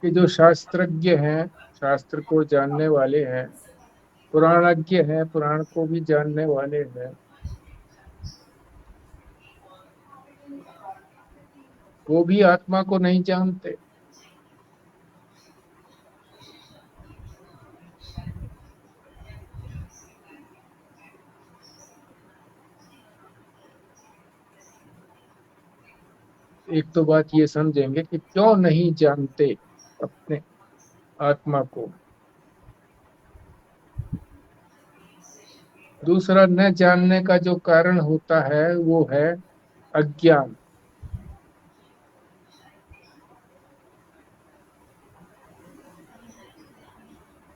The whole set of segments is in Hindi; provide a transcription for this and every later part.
कि जो शास्त्रज्ञ हैं, शास्त्र को जानने वाले हैं, पुराणज्ञ हैं, पुराण को भी जानने वाले हैं, वो भी आत्मा को नहीं जानते। एक तो बात ये समझेंगे कि क्यों नहीं जानते अपने आत्मा को। दूसरा, न जानने का जो कारण होता है वो है अज्ञान।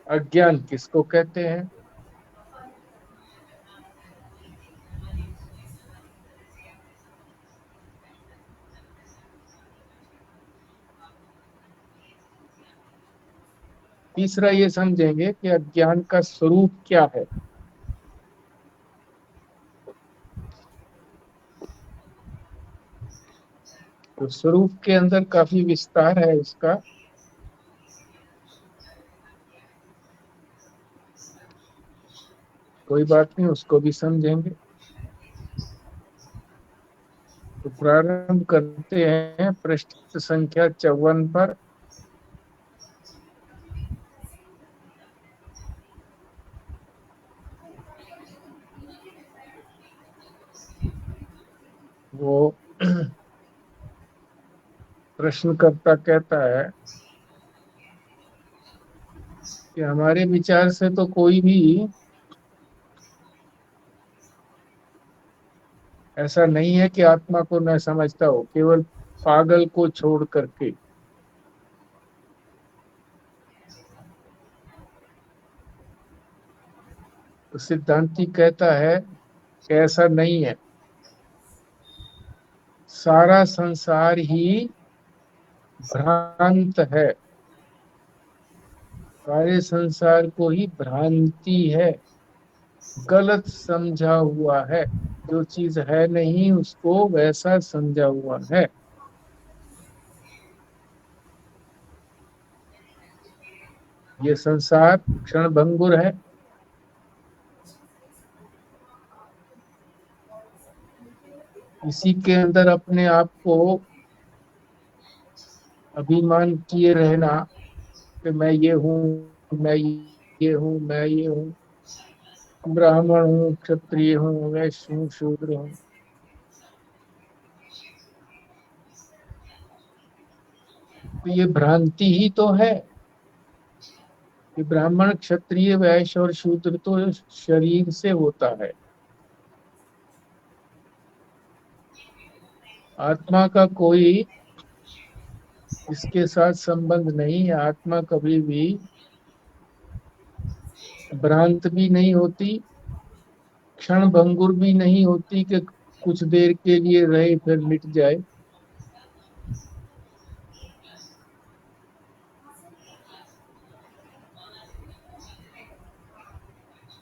अज्ञान किसको कहते हैं? तीसरा ये समझेंगे कि अज्ञान का स्वरूप क्या है। तो स्वरूप के अंदर काफी विस्तार है इसका। कोई बात नहीं, उसको भी समझेंगे। तो प्रारंभ करते हैं पृष्ठ संख्या 54 पर। वो प्रश्नकर्ता कहता है कि हमारे विचार से तो कोई भी ऐसा नहीं है कि आत्मा को न समझता हो, केवल पागल को छोड़ करके। तो सिद्धांती कहता है कि ऐसा नहीं है, सारा संसार ही भ्रांत है, सारे संसार को ही भ्रांति है, गलत समझा हुआ है। जो चीज है नहीं उसको वैसा समझा हुआ है। ये संसार क्षणभंगुर है। इसी के अंदर अपने आप को अभिमान किए रहना कि मैं ये हूँ, मैं ये हूँ, मैं ये हूँ, ब्राह्मण हूँ, क्षत्रिय हूँ, वैश्य हूँ, शूद्र हूँ। तो ये भ्रांति ही तो है। ये ब्राह्मण, क्षत्रिय, वैश्य और शूद्र तो शरीर से होता है। आत्मा का कोई इसके साथ संबंध नहीं है। आत्मा कभी भी भ्रांत भी नहीं होती, क्षण भंगुर भी नहीं होती कि कुछ देर के लिए रहे फिर मिट जाए।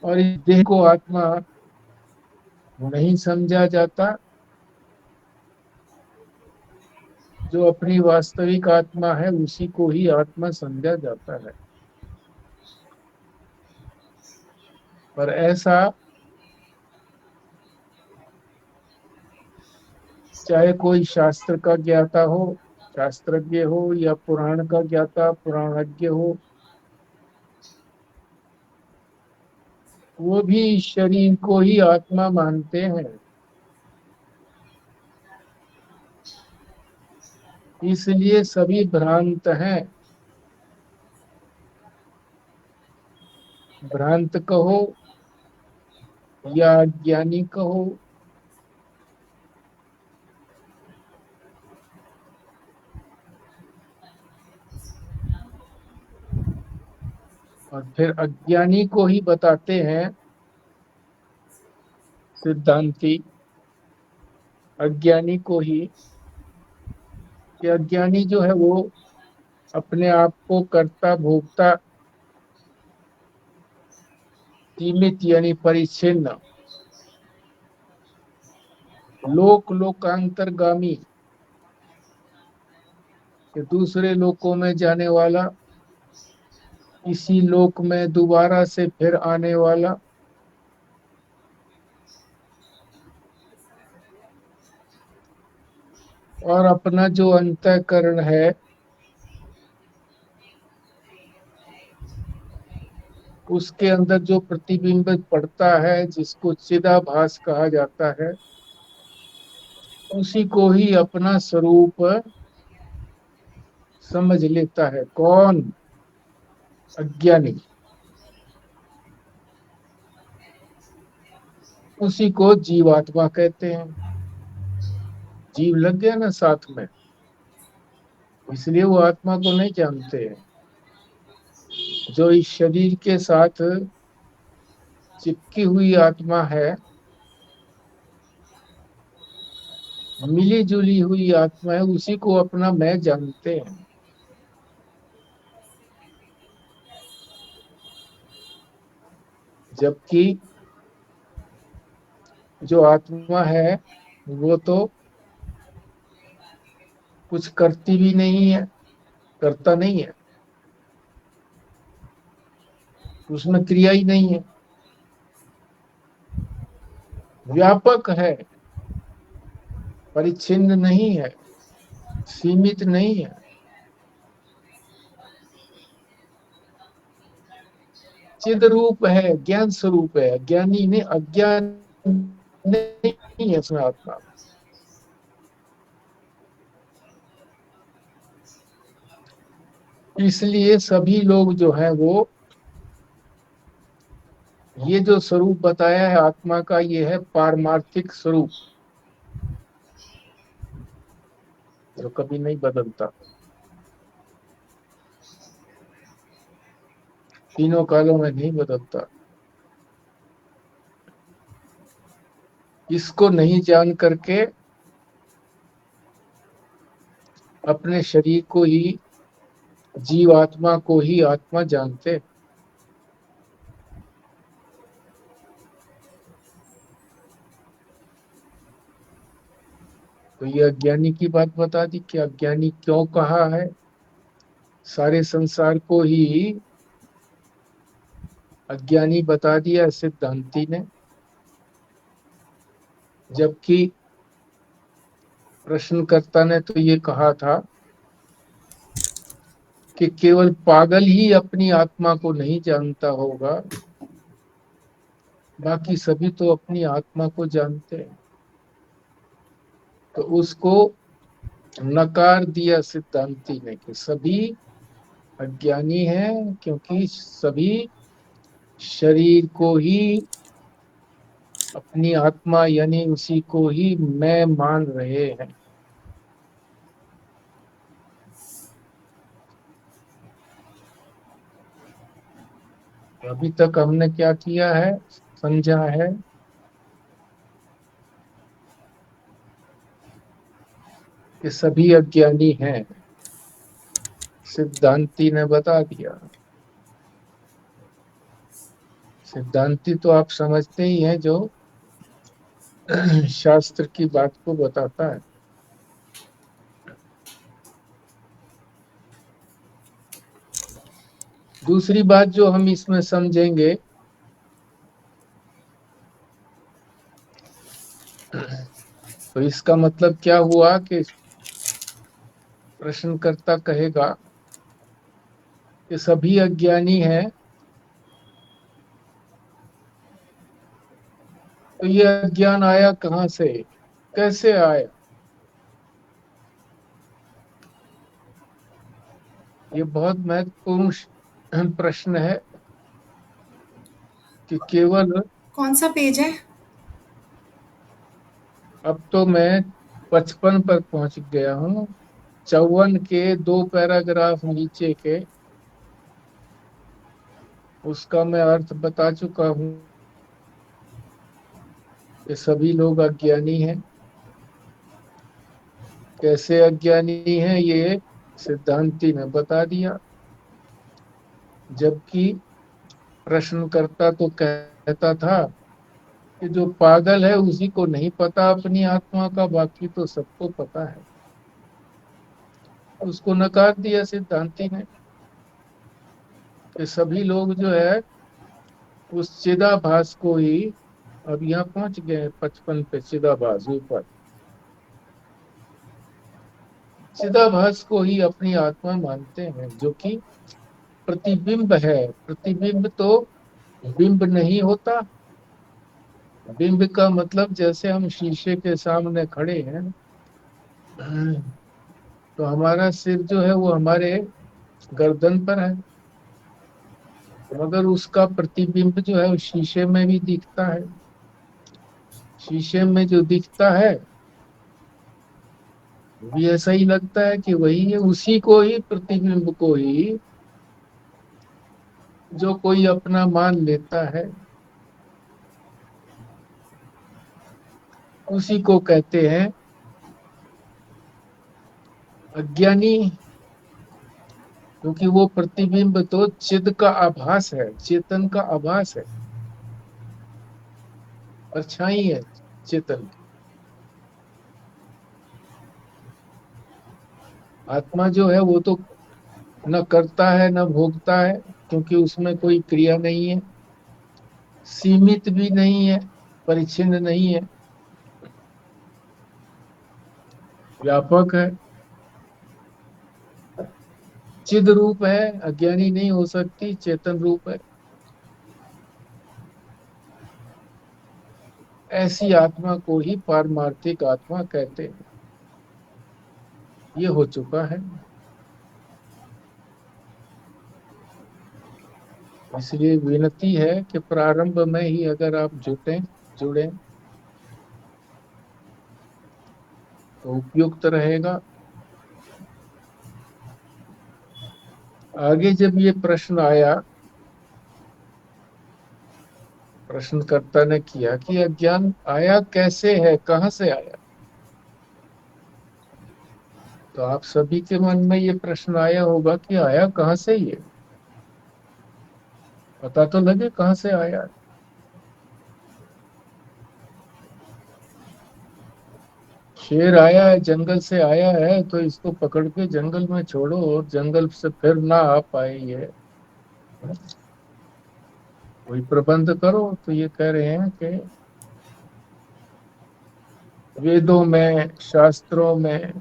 और इस देह को आत्मा नहीं समझा जाता। जो अपनी वास्तविक आत्मा है उसी को ही आत्मा समझा जाता है। पर ऐसा चाहे कोई शास्त्र का ज्ञाता हो, शास्त्रज्ञ हो, या पुराण का ज्ञाता, पुराणज्ञ हो, वो भी शरीर को ही आत्मा मानते हैं। इसलिए सभी भ्रांत हैं। भ्रांत कहो या ज्ञानी कहो, और फिर अज्ञानी को ही बताते हैं सिद्धांती, अज्ञानी को ही, कि अज्ञानी जो है वो अपने आप को कर्ता भोक्ता सीमित यानी परिच्छिन्न, लोक लोकांतरगामी कि दूसरे लोकों में जाने वाला, इसी लोक में दोबारा से फिर आने वाला, और अपना जो अंतःकरण है उसके अंदर जो प्रतिबिंब पड़ता है, जिसको चिदाभास कहा जाता है, उसी को ही अपना स्वरूप समझ लेता है। कौन? अज्ञानी। उसी को जीवात्मा कहते हैं। जीव लग गया ना साथ में, इसलिए वो आत्मा को नहीं जानते हैं। जो इस शरीर के साथ चिपकी हुई आत्मा है, मिली जुली हुई आत्मा है, उसी को अपना मैं जानते हैं। जबकि जो आत्मा है वो तो कुछ करती भी नहीं है, करता नहीं है, उसमें क्रिया ही नहीं है, व्यापक है, परिच्छिन्न नहीं है, सीमित नहीं है। चिद रूप है, ज्ञान स्वरूप है, ज्ञानी ने अज्ञान नहीं है उसमें आत्मा। इसलिए सभी लोग जो हैं वो ये जो स्वरूप बताया है आत्मा का, ये है पारमार्थिक स्वरूप, जो कभी नहीं बदलता, तीनों कालों में नहीं बदलता। इसको नहीं जान करके अपने शरीर को ही, जीवात्मा को ही आत्मा जानते। तो ये अज्ञानी की बात बता दी कि अज्ञानी क्यों कहा है। सारे संसार को ही अज्ञानी बता दिया सिद्धांती ने, जबकि प्रश्नकर्ता ने तो ये कहा था कि केवल पागल ही अपनी आत्मा को नहीं जानता होगा, बाकी सभी तो अपनी आत्मा को जानते हैं। तो उसको नकार दिया सिद्धांती ने कि सभी अज्ञानी हैं, क्योंकि सभी शरीर को ही अपनी आत्मा यानी उसी को ही मैं मान रहे हैं। अभी तक हमने क्या किया है, समझा है कि सभी अज्ञानी हैं, सिद्धांती ने बता दिया। सिद्धांती तो आप समझते ही हैं, जो शास्त्र की बात को बताता है। दूसरी बात जो हम इसमें समझेंगे, तो इसका मतलब क्या हुआ कि प्रश्नकर्ता कहेगा कि सभी अज्ञानी हैं, तो ये अज्ञान आया कहाँ से, कैसे आया? ये बहुत महत्वपूर्ण प्रश्न है कि केवल, कौन सा पेज है? अब तो मैं 55 पर पहुंच गया हूँ। 54 के 2 पैराग्राफ नीचे के, उसका मैं अर्थ बता चुका हूँ कि सभी लोग अज्ञानी हैं। कैसे अज्ञानी हैं ये सिद्धांती ने बता दिया, जबकि प्रश्नकर्ता तो कहता था कि जो पागल है उसी को नहीं पता अपनी आत्मा का, बाकी तो सबको पता है। उसको नकार दिया सिद्धांती ने कि सभी लोग जो है उस चिदाभास को ही, अब यहाँ पहुंच गए 55 पे, चिदाभास ऊपर, चिदाभास को ही अपनी आत्मा मानते हैं, जो कि प्रतिबिंब है। प्रतिबिंब तो बिंब नहीं होता। बिंब का मतलब जैसे हम शीशे के सामने खड़े हैं तो हमारा सिर जो है वो हमारे गर्दन पर है, मगर उसका प्रतिबिंब जो है वो शीशे में भी दिखता है। शीशे में जो दिखता है भी ऐसा ही लगता है कि वही है, उसी को ही, प्रतिबिंब को ही जो कोई अपना मान लेता है उसी को कहते हैं अज्ञानी। क्योंकि वो प्रतिबिंब तो चिद का आभास है, चेतन का आभास है, परछाई है चेतन की। आत्मा जो है वो तो न करता है न भोगता है, क्योंकि उसमें कोई क्रिया नहीं है, सीमित भी नहीं है, परिच्छिन्न नहीं है, व्यापक है, चिद रूप है, अज्ञानी नहीं हो सकती, चेतन रूप है। ऐसी आत्मा को ही पारमार्थिक आत्मा कहते हैं। ये हो चुका है। इसलिए विनती है कि प्रारंभ में ही अगर आप जुड़े तो उपयुक्त रहेगा। आगे जब ये प्रश्न आया, प्रश्नकर्ता ने किया कि अज्ञान आया कैसे है, कहां से आया, तो आप सभी के मन में ये प्रश्न आया होगा कि आया कहां से, ये पता तो लगे कहां से आया। शेर आया है, जंगल से आया है, तो इसको पकड़ के जंगल में छोड़ो और जंगल से फिर ना आ पाए, ये कोई प्रबंध करो। तो ये कह रहे हैं कि वेदों में, शास्त्रों में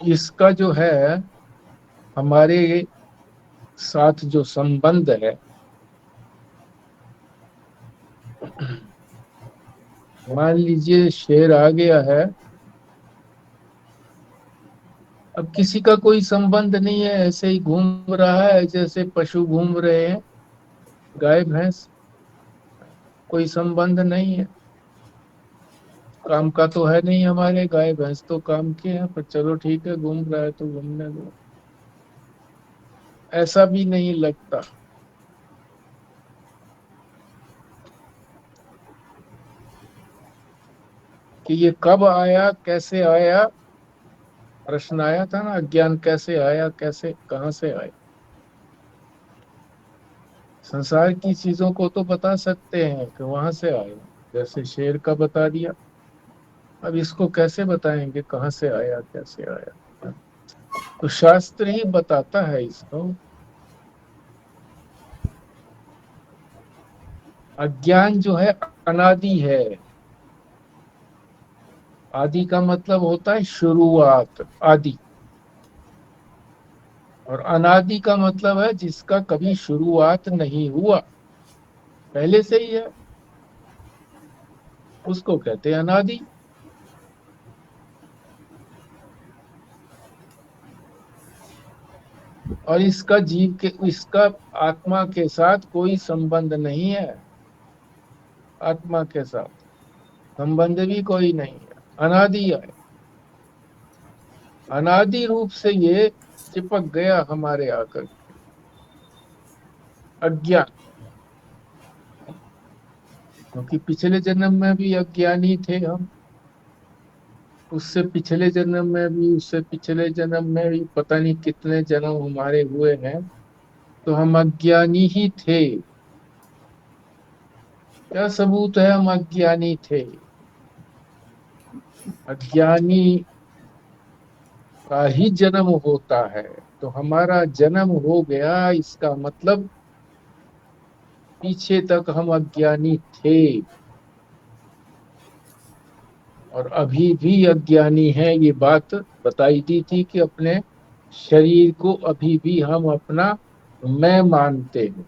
इसका जो है हमारे साथ जो संबंध है, मान लीजिए शेर आ गया है, अब किसी का कोई संबंध नहीं है, ऐसे ही घूम रहा है जैसे पशु घूम रहे हैं, गाय भैंस, कोई संबंध नहीं है, काम का तो है नहीं, हमारे गाय भैंस तो काम के हैं, पर चलो ठीक है, घूम रहा है तो घूमने दो। ऐसा भी नहीं लगता। कि ये कब आया, कैसे आया, प्रश्न आया था ना, अज्ञान कैसे आया, कैसे कहां से आया। संसार की चीजों को तो बता सकते हैं कि वहां से आया, जैसे शेर का बता दिया। अब इसको कैसे बताएंगे कहां से आया, कैसे आया। तो शास्त्र ही बताता है इसको। अज्ञान जो है अनादि है। आदि का मतलब होता है शुरुआत, आदि। और अनादि का मतलब है जिसका कभी शुरुआत नहीं हुआ, पहले से ही है, उसको कहते हैं अनादि। और इसका जीव के, इसका आत्मा के साथ कोई संबंध नहीं है। आत्मा के साथ संबंध भी कोई नहीं है, अनादि है। अनादि रूप से ये चिपक गया हमारे आकर, अज्ञान। क्योंकि पिछले जन्म में भी अज्ञानी थे हम, उससे पिछले जन्म में भी, उससे पिछले जन्म में भी, पता नहीं कितने जन्म हमारे हुए हैं, तो हम अज्ञानी ही थे। क्या सबूत है हम अज्ञानी थे? अज्ञानी का ही जन्म होता है, तो हमारा जन्म हो गया, इसका मतलब पीछे तक हम अज्ञानी थे और अभी भी अज्ञानी हैं। ये बात बताई दी थी कि अपने शरीर को अभी भी हम अपना मैं मानते हैं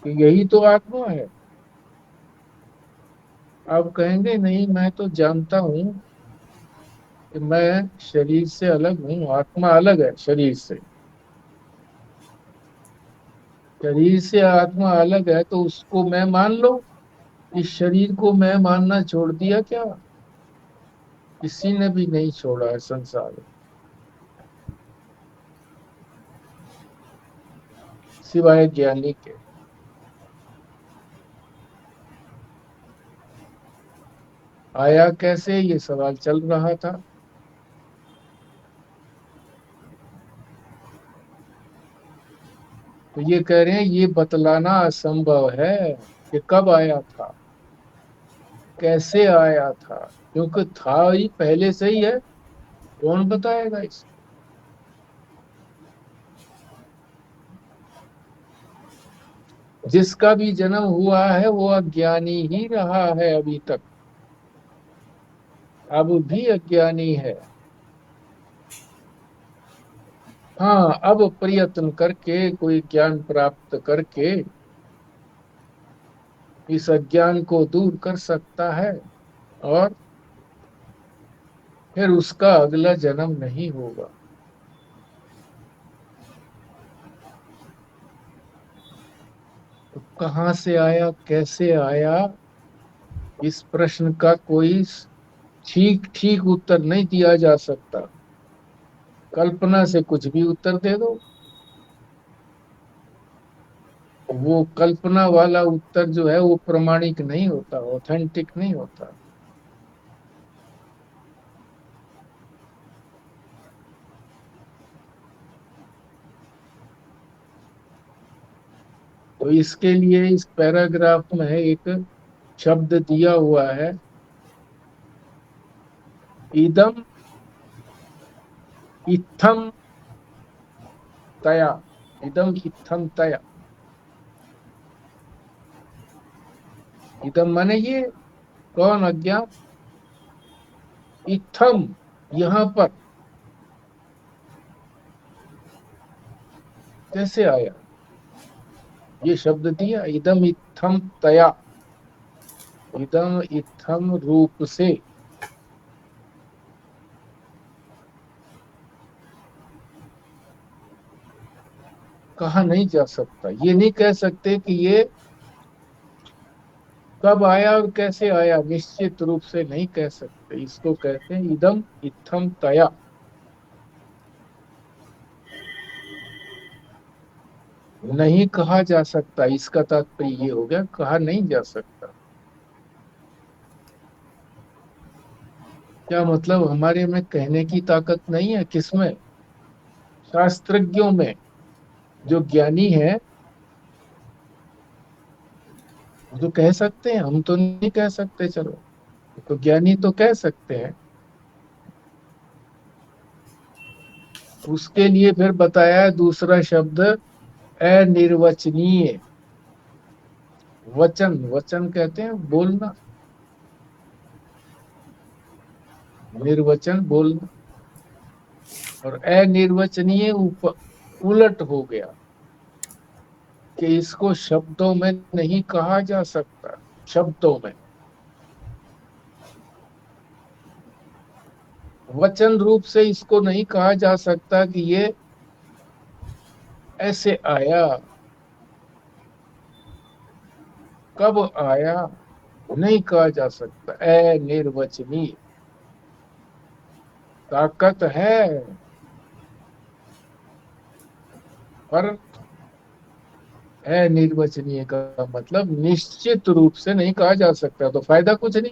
कि यही तो आत्मा है। आप कहेंगे नहीं, मैं तो जानता हूं कि मैं शरीर से अलग हूं, आत्मा अलग है शरीर से। शरीर से आत्मा अलग है तो उसको मैं मान लो। इस शरीर को मैं मानना छोड़ दिया क्या? किसी ने भी नहीं छोड़ा है संसार में, सिवाय ज्ञानी के। आया कैसे, ये सवाल चल रहा था। तो ये कह रहे हैं ये बतलाना असंभव है कि कब आया था, कैसे आया था, क्योंकि था ही पहले से ही है। कौन बताएगा इसको? जिसका भी जन्म हुआ है वो अज्ञानी ही रहा है अभी तक, अब भी अज्ञानी है। हाँ, अब प्रयत्न करके, कोई ज्ञान प्राप्त करके इस अज्ञान को दूर कर सकता है और फिर उसका अगला जन्म नहीं होगा। तो कहाँ से आया, कैसे आया, इस प्रश्न का कोई ठीक ठीक उत्तर नहीं दिया जा सकता। कल्पना से कुछ भी उत्तर दे दो, वो कल्पना वाला उत्तर जो है वो प्रमाणिक नहीं होता, ऑथेंटिक नहीं होता। तो इसके लिए इस पैराग्राफ में एक शब्द दिया हुआ है, इदम इत्थम तया। इदम इत्थम तया। इदम माने ये, कौन? अज्ञान। इत्थम, यहाँ पर कैसे आया? ये शब्द दिया, इदम इत्थम तया, इदम इत्थम रूप से। कहा नहीं जा सकता, ये नहीं कह सकते कि ये कब आया और कैसे आया, निश्चित रूप से नहीं कह सकते। इसको कहते हैं इदम इत्थम तया। नहीं कहा जा सकता, इसका तात्पर्य ये हो गया, कहा नहीं जा सकता। क्या मतलब? हमारे में कहने की ताकत नहीं है? किसमें? शास्त्रज्ञों में। जो ज्ञानी है वो तो कह सकते हैं, हम तो नहीं कह सकते। चलो, तो ज्ञानी तो कह सकते हैं। उसके लिए फिर बताया है दूसरा शब्द, अनिर्वचनीय। वचन, वचन कहते हैं बोलना, निर्वचन बोलना। और अनिर्वचनीय उलट हो गया कि इसको शब्दों में नहीं कहा जा सकता। शब्दों में, वचन रूप से इसको नहीं कहा जा सकता कि ये ऐसे आया। कब आया नहीं कहा जा सकता। अनिर्वचनीय। ताकत है पर अनिर्वचनीय का मतलब निश्चित रूप से नहीं कहा जा सकता, तो फायदा कुछ नहीं।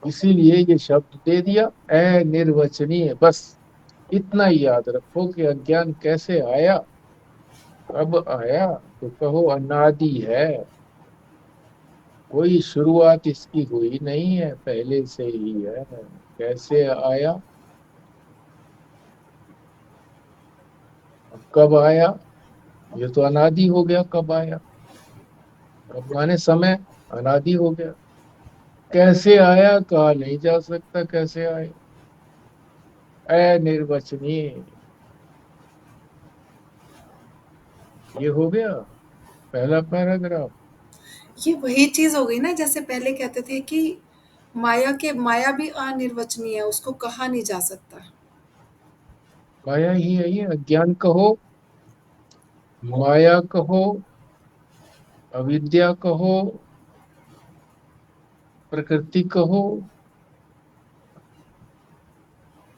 इसीलिए ये शब्द दे दिया, अनिर्वचनीय। बस इतना ही याद रखो कि अज्ञान कैसे आया कब आया तो कहो अनादि है, कोई शुरुआत इसकी हुई नहीं है, पहले से ही है। कैसे आया, कब आया, ये तो अनादि हो गया। कब आया, कब माने समय, अनादि हो गया। कैसे आया, कहा नहीं जा सकता कैसे आए, अनिर्वचनीय। ये हो गया पहला पैराग्राफ। ये वही चीज हो गई ना, जैसे पहले कहते थे कि माया भी अनिर्वचनीय है, उसको कहा नहीं जा सकता। माया ही है ये, अज्ञान कहो, माया कहो, अविद्या कहो, प्रकृति कहो,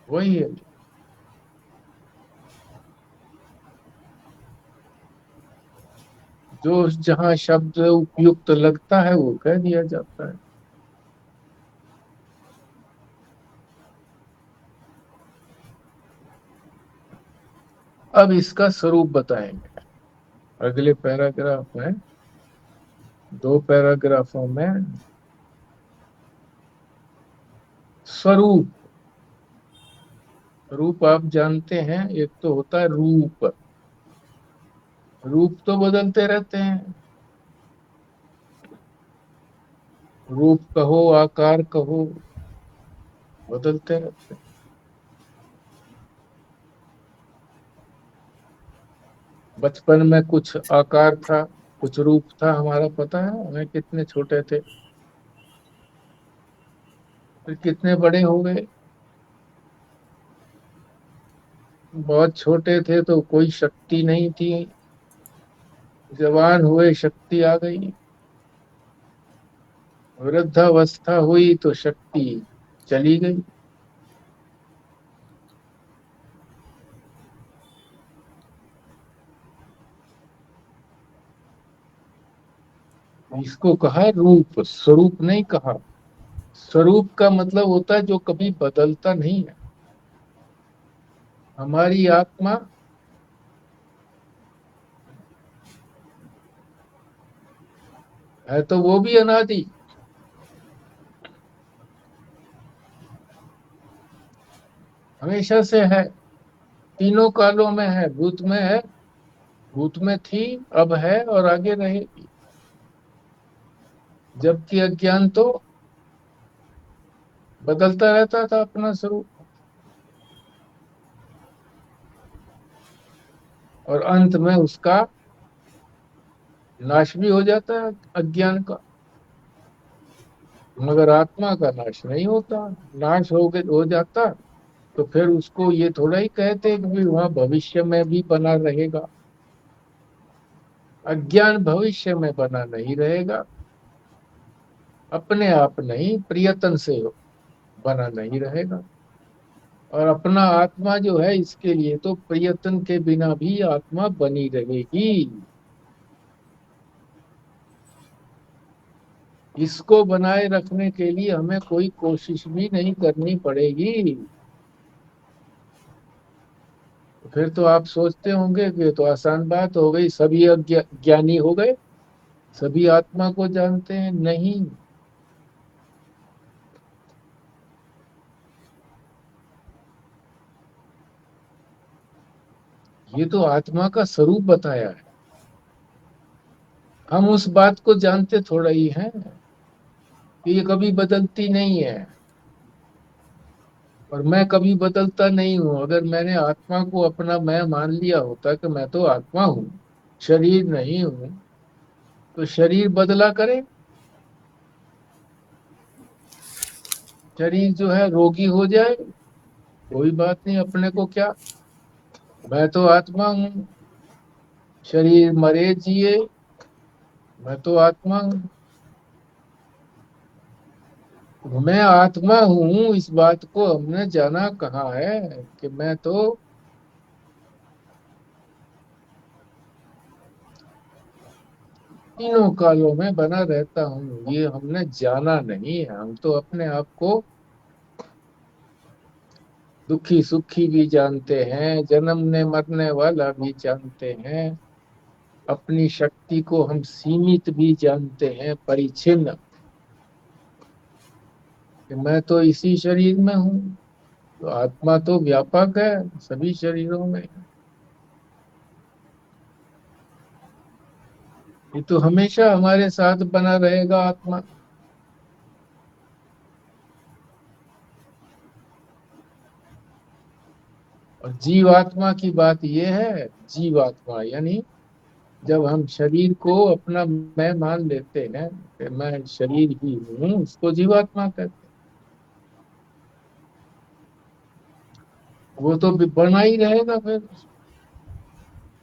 वही है। जो जहाँ शब्द उपयुक्त लगता है वो कह दिया जाता है। अब इसका स्वरूप बताएंगे अगले पैराग्राफ में, दो पैराग्राफों में। स्वरूप, रूप आप जानते हैं, एक तो होता है रूप। रूप तो बदलते रहते हैं, रूप कहो आकार कहो, बदलते रहते हैं। बचपन में कुछ आकार था, कुछ रूप था हमारा, पता है हमें कितने छोटे थे, फिर कितने बड़े हो गए। बहुत छोटे थे तो कोई शक्ति नहीं थी, जवान हुए शक्ति आ गई, वृद्धावस्था हुई तो शक्ति चली गई। इसको कहा है रूप, स्वरूप नहीं कहा। स्वरूप का मतलब होता है जो कभी बदलता नहीं है। हमारी आत्मा है तो वो भी अनादि, हमेशा से है, तीनों कालों में है, भूत में है, भूत में थी, अब है और आगे रहेगी। जबकि अज्ञान तो बदलता रहता था अपना स्वरूप, और अंत में उसका नाश भी हो जाता है अज्ञान का। मगर आत्मा का नाश नहीं होता। नाश हो जाता तो फिर उसको ये थोड़ा ही कहते कि भी वहां भविष्य में भी बना रहेगा। अज्ञान भविष्य में बना नहीं रहेगा, अपने आप नहीं, प्रयत्न से बना नहीं रहेगा। और अपना आत्मा जो है, इसके लिए तो प्रयत्न के बिना भी आत्मा बनी रहेगी। इसको बनाए रखने के लिए हमें कोई कोशिश भी नहीं करनी पड़ेगी। फिर तो आप सोचते होंगे कि ये तो आसान बात हो गई, सभी ज्ञानी हो गए, सभी आत्मा को जानते हैं। नहीं, ये तो आत्मा का स्वरूप बताया है। हम उस बात को जानते थोड़ा ही हैं कि ये कभी बदलती नहीं है, और मैं कभी बदलता नहीं हूं। अगर मैंने आत्मा को अपना मैं मान लिया होता कि मैं तो आत्मा हूं, शरीर नहीं हूं, तो शरीर बदला करे, शरीर जो है रोगी हो जाए, कोई बात नहीं, अपने को क्या, मैं तो आत्मा हूँ। शरीर मरे जिए, मैं तो आत्मा हूँ। मैं आत्मा हूँ, इस बात को हमने जाना कहाँ है कि मैं तो तीनों कालों में बना रहता हूँ, ये हमने जाना नहीं है। हम तो अपने आप को दुखी सुखी भी जानते हैं, जन्मने मरने वाला भी जानते हैं, अपनी शक्ति को हम सीमित भी जानते हैं, परिच्छिन्न, कि मैं तो इसी शरीर में हूँ। तो आत्मा तो व्यापक है, सभी शरीरों में। ये तो हमेशा हमारे साथ बना रहेगा आत्मा। और जीवात्मा की बात यह है, जीवात्मा यानी जब हम शरीर को अपना मैं मान लेते हैं कि मैं शरीर ही हूँ, उसको जीवात्मा कहते हैं। वो तो बना ही रहेगा, फिर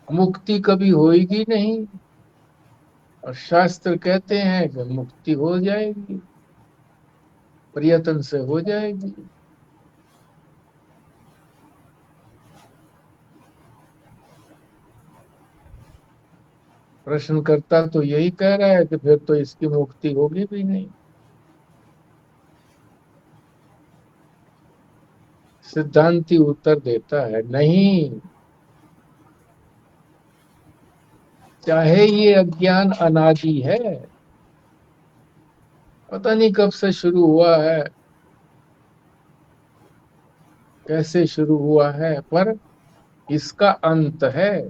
मुक्ति कभी होएगी नहीं। और शास्त्र कहते हैं कि मुक्ति हो जाएगी, प्रयत्न से हो जाएगी। प्रश्नकर्ता तो यही कह रहा है कि फिर तो इसकी मुक्ति होगी भी नहीं। सिद्धांती उत्तर देता है, नहीं, चाहे ये अज्ञान अनादि है, पता नहीं कब से शुरू हुआ है, कैसे शुरू हुआ है, पर इसका अंत है।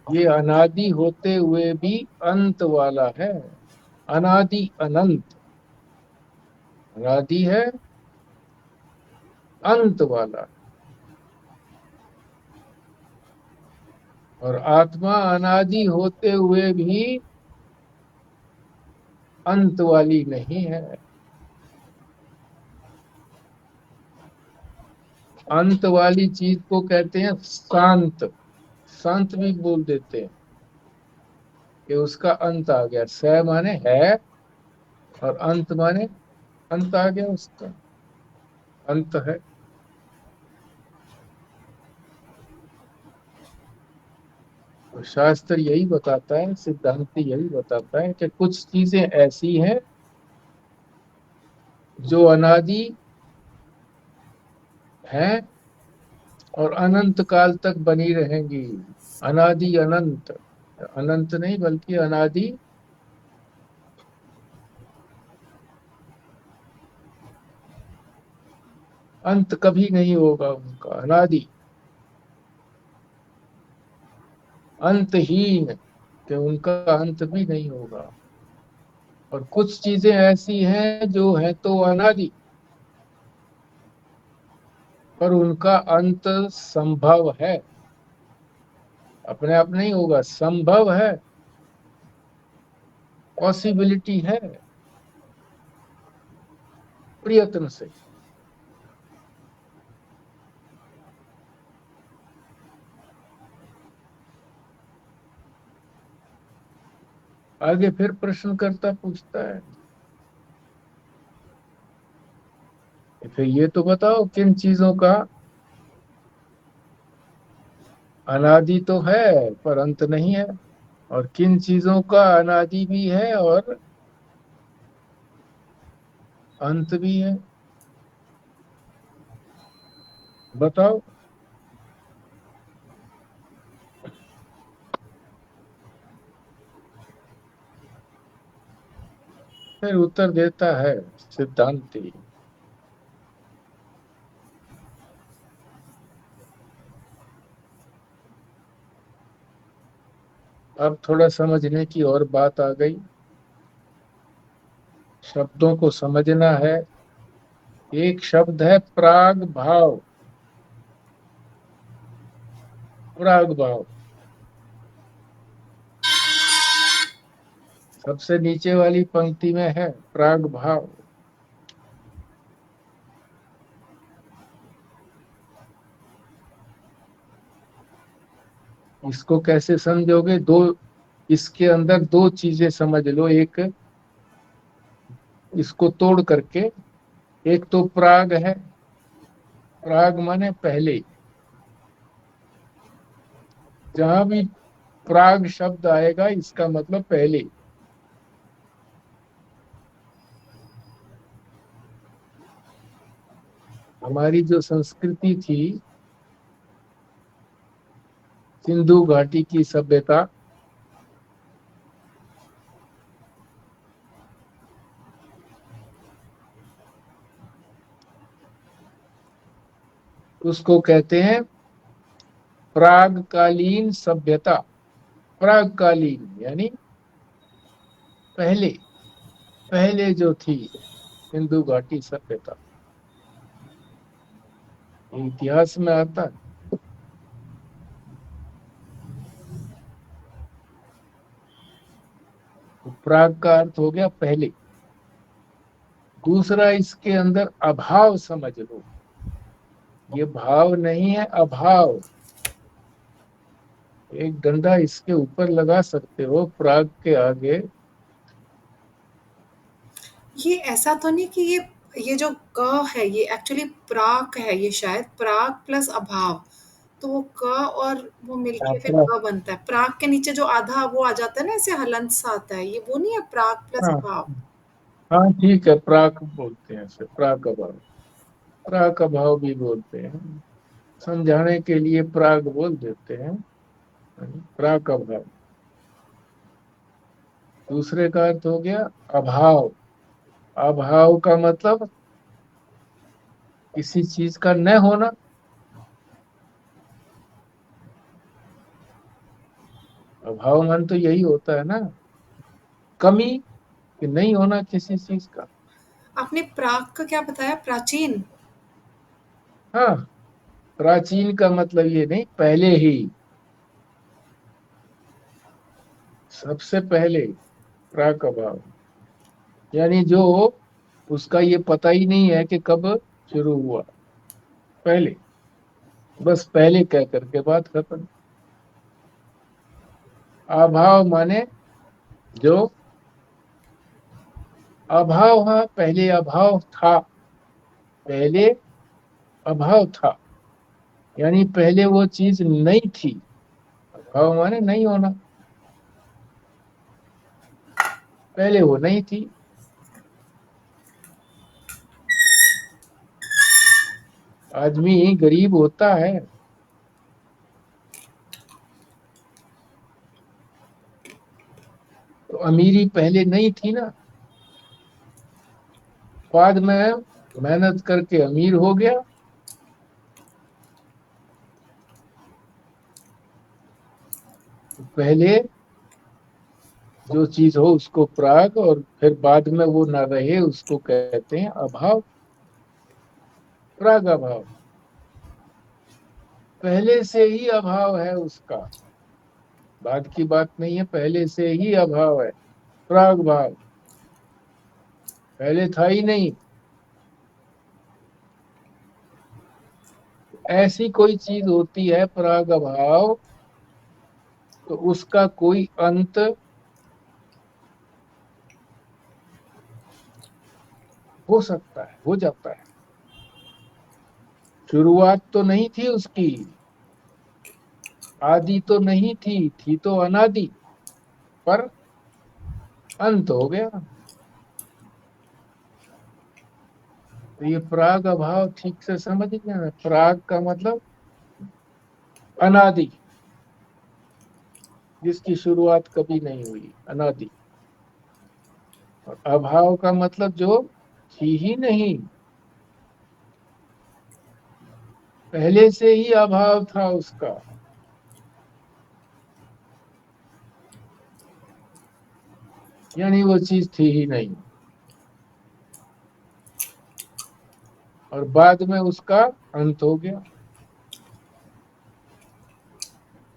ये अनादि होते हुए भी अंत वाला है। अनादि अनंत, अनादि है, अंत वाला। और आत्मा अनादि होते हुए भी अंत वाली नहीं है। अंत वाली चीज को कहते हैं शांत। शांत भी बोल देते हैं कि उसका अंत आ गया। स माने है, और अंत माने अंत आ गया, उसका अंत है। तो शास्त्र यही बताता है, सिद्धांत यही बताता है कि कुछ चीजें ऐसी हैं जो अनादि हैं और अनंत काल तक बनी रहेंगी। अनादि अनंत, अनंत नहीं बल्कि अनादि। अंत कभी नहीं होगा उनका, अनादि, अंतहीन, कि उनका अंत भी नहीं होगा। और कुछ चीजें ऐसी हैं जो है तो अनादि, पर उनका अंत संभव है। अपने आप नहीं होगा, संभव है, पॉसिबिलिटी है, प्रयत्न से। आगे फिर प्रश्नकर्ता पूछता है, फिर ये तो बताओ किन चीजों का अनादि तो है पर अंत नहीं है, और किन चीजों का अनादि भी है और अंत भी है, बताओ। फिर उत्तर देता है सिद्धांती, अब थोड़ा समझने की और बात आ गई। शब्दों को समझना है। एक शब्द है प्राग भाव। प्राग भाव सबसे नीचे वाली पंक्ति में है, प्राग भाव। इसको कैसे समझोगे? दो, इसके अंदर दो चीजें समझ लो। एक, इसको तोड़ करके, एक तो प्राग है, प्राग माने पहले। जहां भी प्राग शब्द आएगा इसका मतलब पहले। हमारी जो संस्कृति थी, सिंधु घाटी की सभ्यता उसको कहते हैं प्रागकालीन सभ्यता। प्रागकालीन यानी पहले, पहले जो थी सिंधु घाटी सभ्यता, ये इतिहास में आता है। तो प्राग का अर्थ हो गया पहले। दूसरा, इसके अंदर अभाव समझ लो, ये भाव नहीं है, अभाव। एक डंडा इसके ऊपर लगा सकते हो प्राग के आगे। ये ऐसा तो नहीं कि ये जो क है ये एक्चुअली प्राक है, ये शायद प्राक प्लस अभाव, तो वो क और वो मिलके फिर हाँ क बनता है। प्राक के नीचे जो आधा वो आ जाता है ना, ऐसे हलंत सा आता है, ये वो नहीं है प्राक प्लस हाँ अभाव। हाँ, ठीक है, प्राक बोलते हैं इसे, प्राक अभाव। प्राक अभाव भी बोलते हैं, समझाने के लिए प्राग बोल देते हैं। प्राक अभाव। दूसरे का अर्थ हो गया अभाव। अभाव का मतलब किसी चीज का न होना। अभाव मन तो यही होता है ना, कमी, कि नहीं होना किसी चीज का। आपने प्राक का क्या बताया, प्राचीन? हाँ, प्राचीन का मतलब ये नहीं, पहले ही, सबसे पहले। प्राक अभाव यानी जो उसका ये पता ही नहीं है कि कब शुरू हुआ, पहले, बस पहले कह करके बात खत्म। अभाव माने जो अभाव, हाँ पहले अभाव था, पहले अभाव था, यानी पहले वो चीज नहीं थी। अभाव माने नहीं होना, पहले वो नहीं थी। आदमी गरीब होता है तो अमीरी पहले नहीं थी ना, बाद में मेहनत करके अमीर हो गया। पहले जो चीज हो उसको प्राग, और फिर बाद में वो ना रहे उसको कहते हैं अभाव। प्राग अभाव, पहले से ही अभाव है उसका, बाद की बात नहीं है, पहले से ही अभाव है। प्राग भाव, पहले था ही नहीं। ऐसी कोई चीज होती है प्राग अभाव, तो उसका कोई अंत हो सकता है, हो जाता है। शुरुआत तो नहीं थी उसकी, आदि तो नहीं थी, थी तो अनादि, पर अंत हो गया। तो ये प्राग अभाव ठीक से समझ गया। प्राग का मतलब अनादि, जिसकी शुरुआत कभी नहीं हुई, अनादि। और अभाव का मतलब जो थी ही नहीं, पहले से ही अभाव था उसका, यानी वो चीज थी ही नहीं, और बाद में उसका अंत हो गया।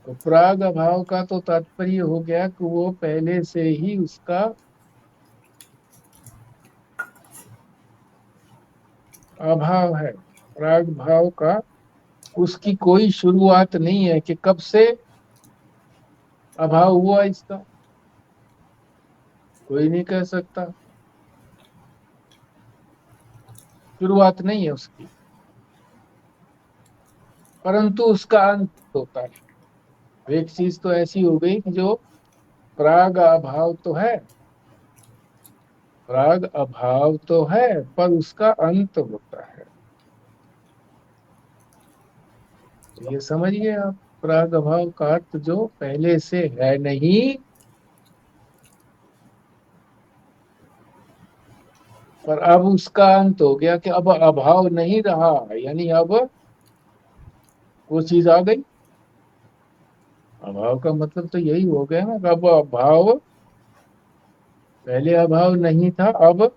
तो प्राग अभाव का तो तात्पर्य हो गया कि वो पहले से ही उसका अभाव है। प्राग भाव का उसकी कोई शुरुआत नहीं है कि कब से अभाव हुआ इसका, कोई नहीं कह सकता, शुरुआत नहीं है उसकी, परंतु उसका अंत होता है। एक चीज तो ऐसी हो गई कि जो प्राग अभाव तो है, प्राग अभाव तो है, पर उसका अंत होता है। ये समझिए आप। प्राग अभाव का अर्थ जो पहले से है नहीं, पर अब उसका अंत हो गया, कि अब अभाव नहीं रहा, यानी अब वो चीज आ गई। अभाव का मतलब तो यही हो गया ना, कि अब अभाव, पहले अभाव नहीं था, अब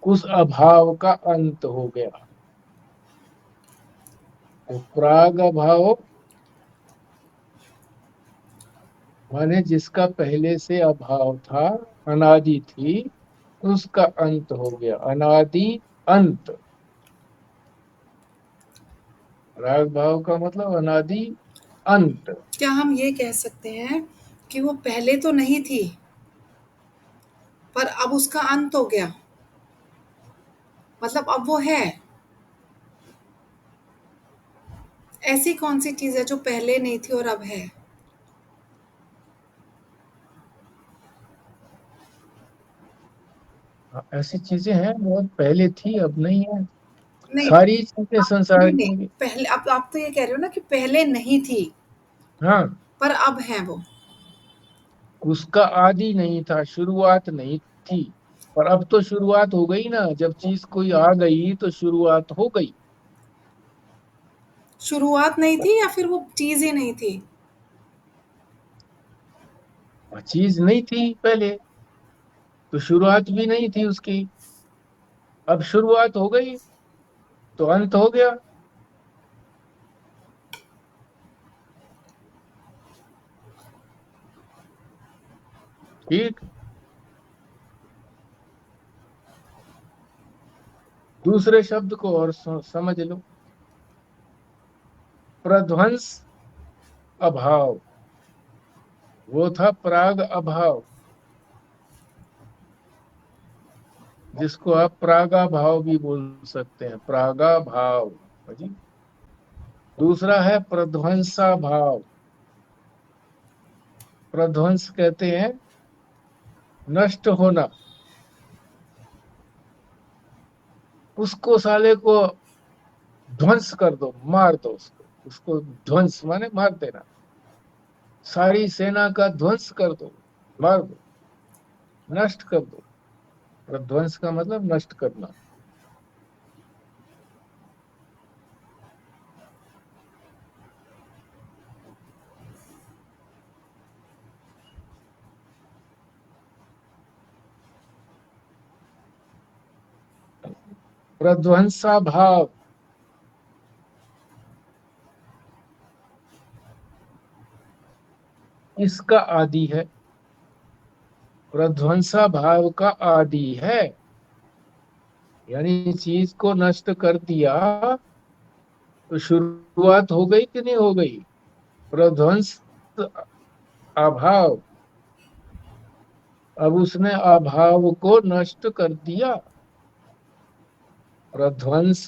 उस अभाव का अंत हो गया। तो प्राग अभाव माने जिसका पहले से अभाव था, अनादि थी, उसका अंत हो गया, अनादि अंत। प्राग भाव का मतलब अनादि अंत। क्या हम ये कह सकते हैं कि वो पहले तो नहीं थी, पर अब उसका अंत हो गया, मतलब अब वो है? ऐसी कौन सी चीज़ है जो पहले नहीं थी और अब है? ऐसी चीजें हैं, बहुत पहले थी अब नहीं है। नहीं, सारी चीजें आप संसार नहीं, नहीं, की। पहले आप तो ये कह रहे हो ना कि पहले नहीं थी, हाँ, पर अब है वो। उसका आदि नहीं था, शुरुआत नहीं थी, पर अब तो शुरुआत हो गई ना, जब चीज कोई आ गई तो शुरुआत हो गई। शुरुआत नहीं थी या फिर वो चीज़ ही नहीं थी? चीज नहीं थी पहले, तो शुरुआत भी नहीं थी उसकी। अब शुरुआत हो गई तो अंत हो गया। ठीक। दूसरे शब्द को और समझ लो, प्रध्वंस अभाव, वो था प्राग अभाव, जिसको आप प्रागा भाव भी बोल सकते हैं, प्रागा भाव। जी। दूसरा है प्रध्वंसा भाव। प्रध्वंस कहते हैं नष्ट होना। उसको साले को ध्वंस कर दो, मार दो उसको। उसको ध्वंस माने मार देना, सारी सेना का ध्वंस कर दो, मार दो, नष्ट कर दो। प्रध्वंस का मतलब नष्ट करना। प्रध्वंसा भाव इसका आदि है, प्रध्वंसा भाव का आदि है, यानी चीज को नष्ट कर दिया तो शुरुआत हो गई कि नहीं हो गई? प्रध्वंस अभाव, अब उसने अभाव को नष्ट कर दिया। प्रध्वंस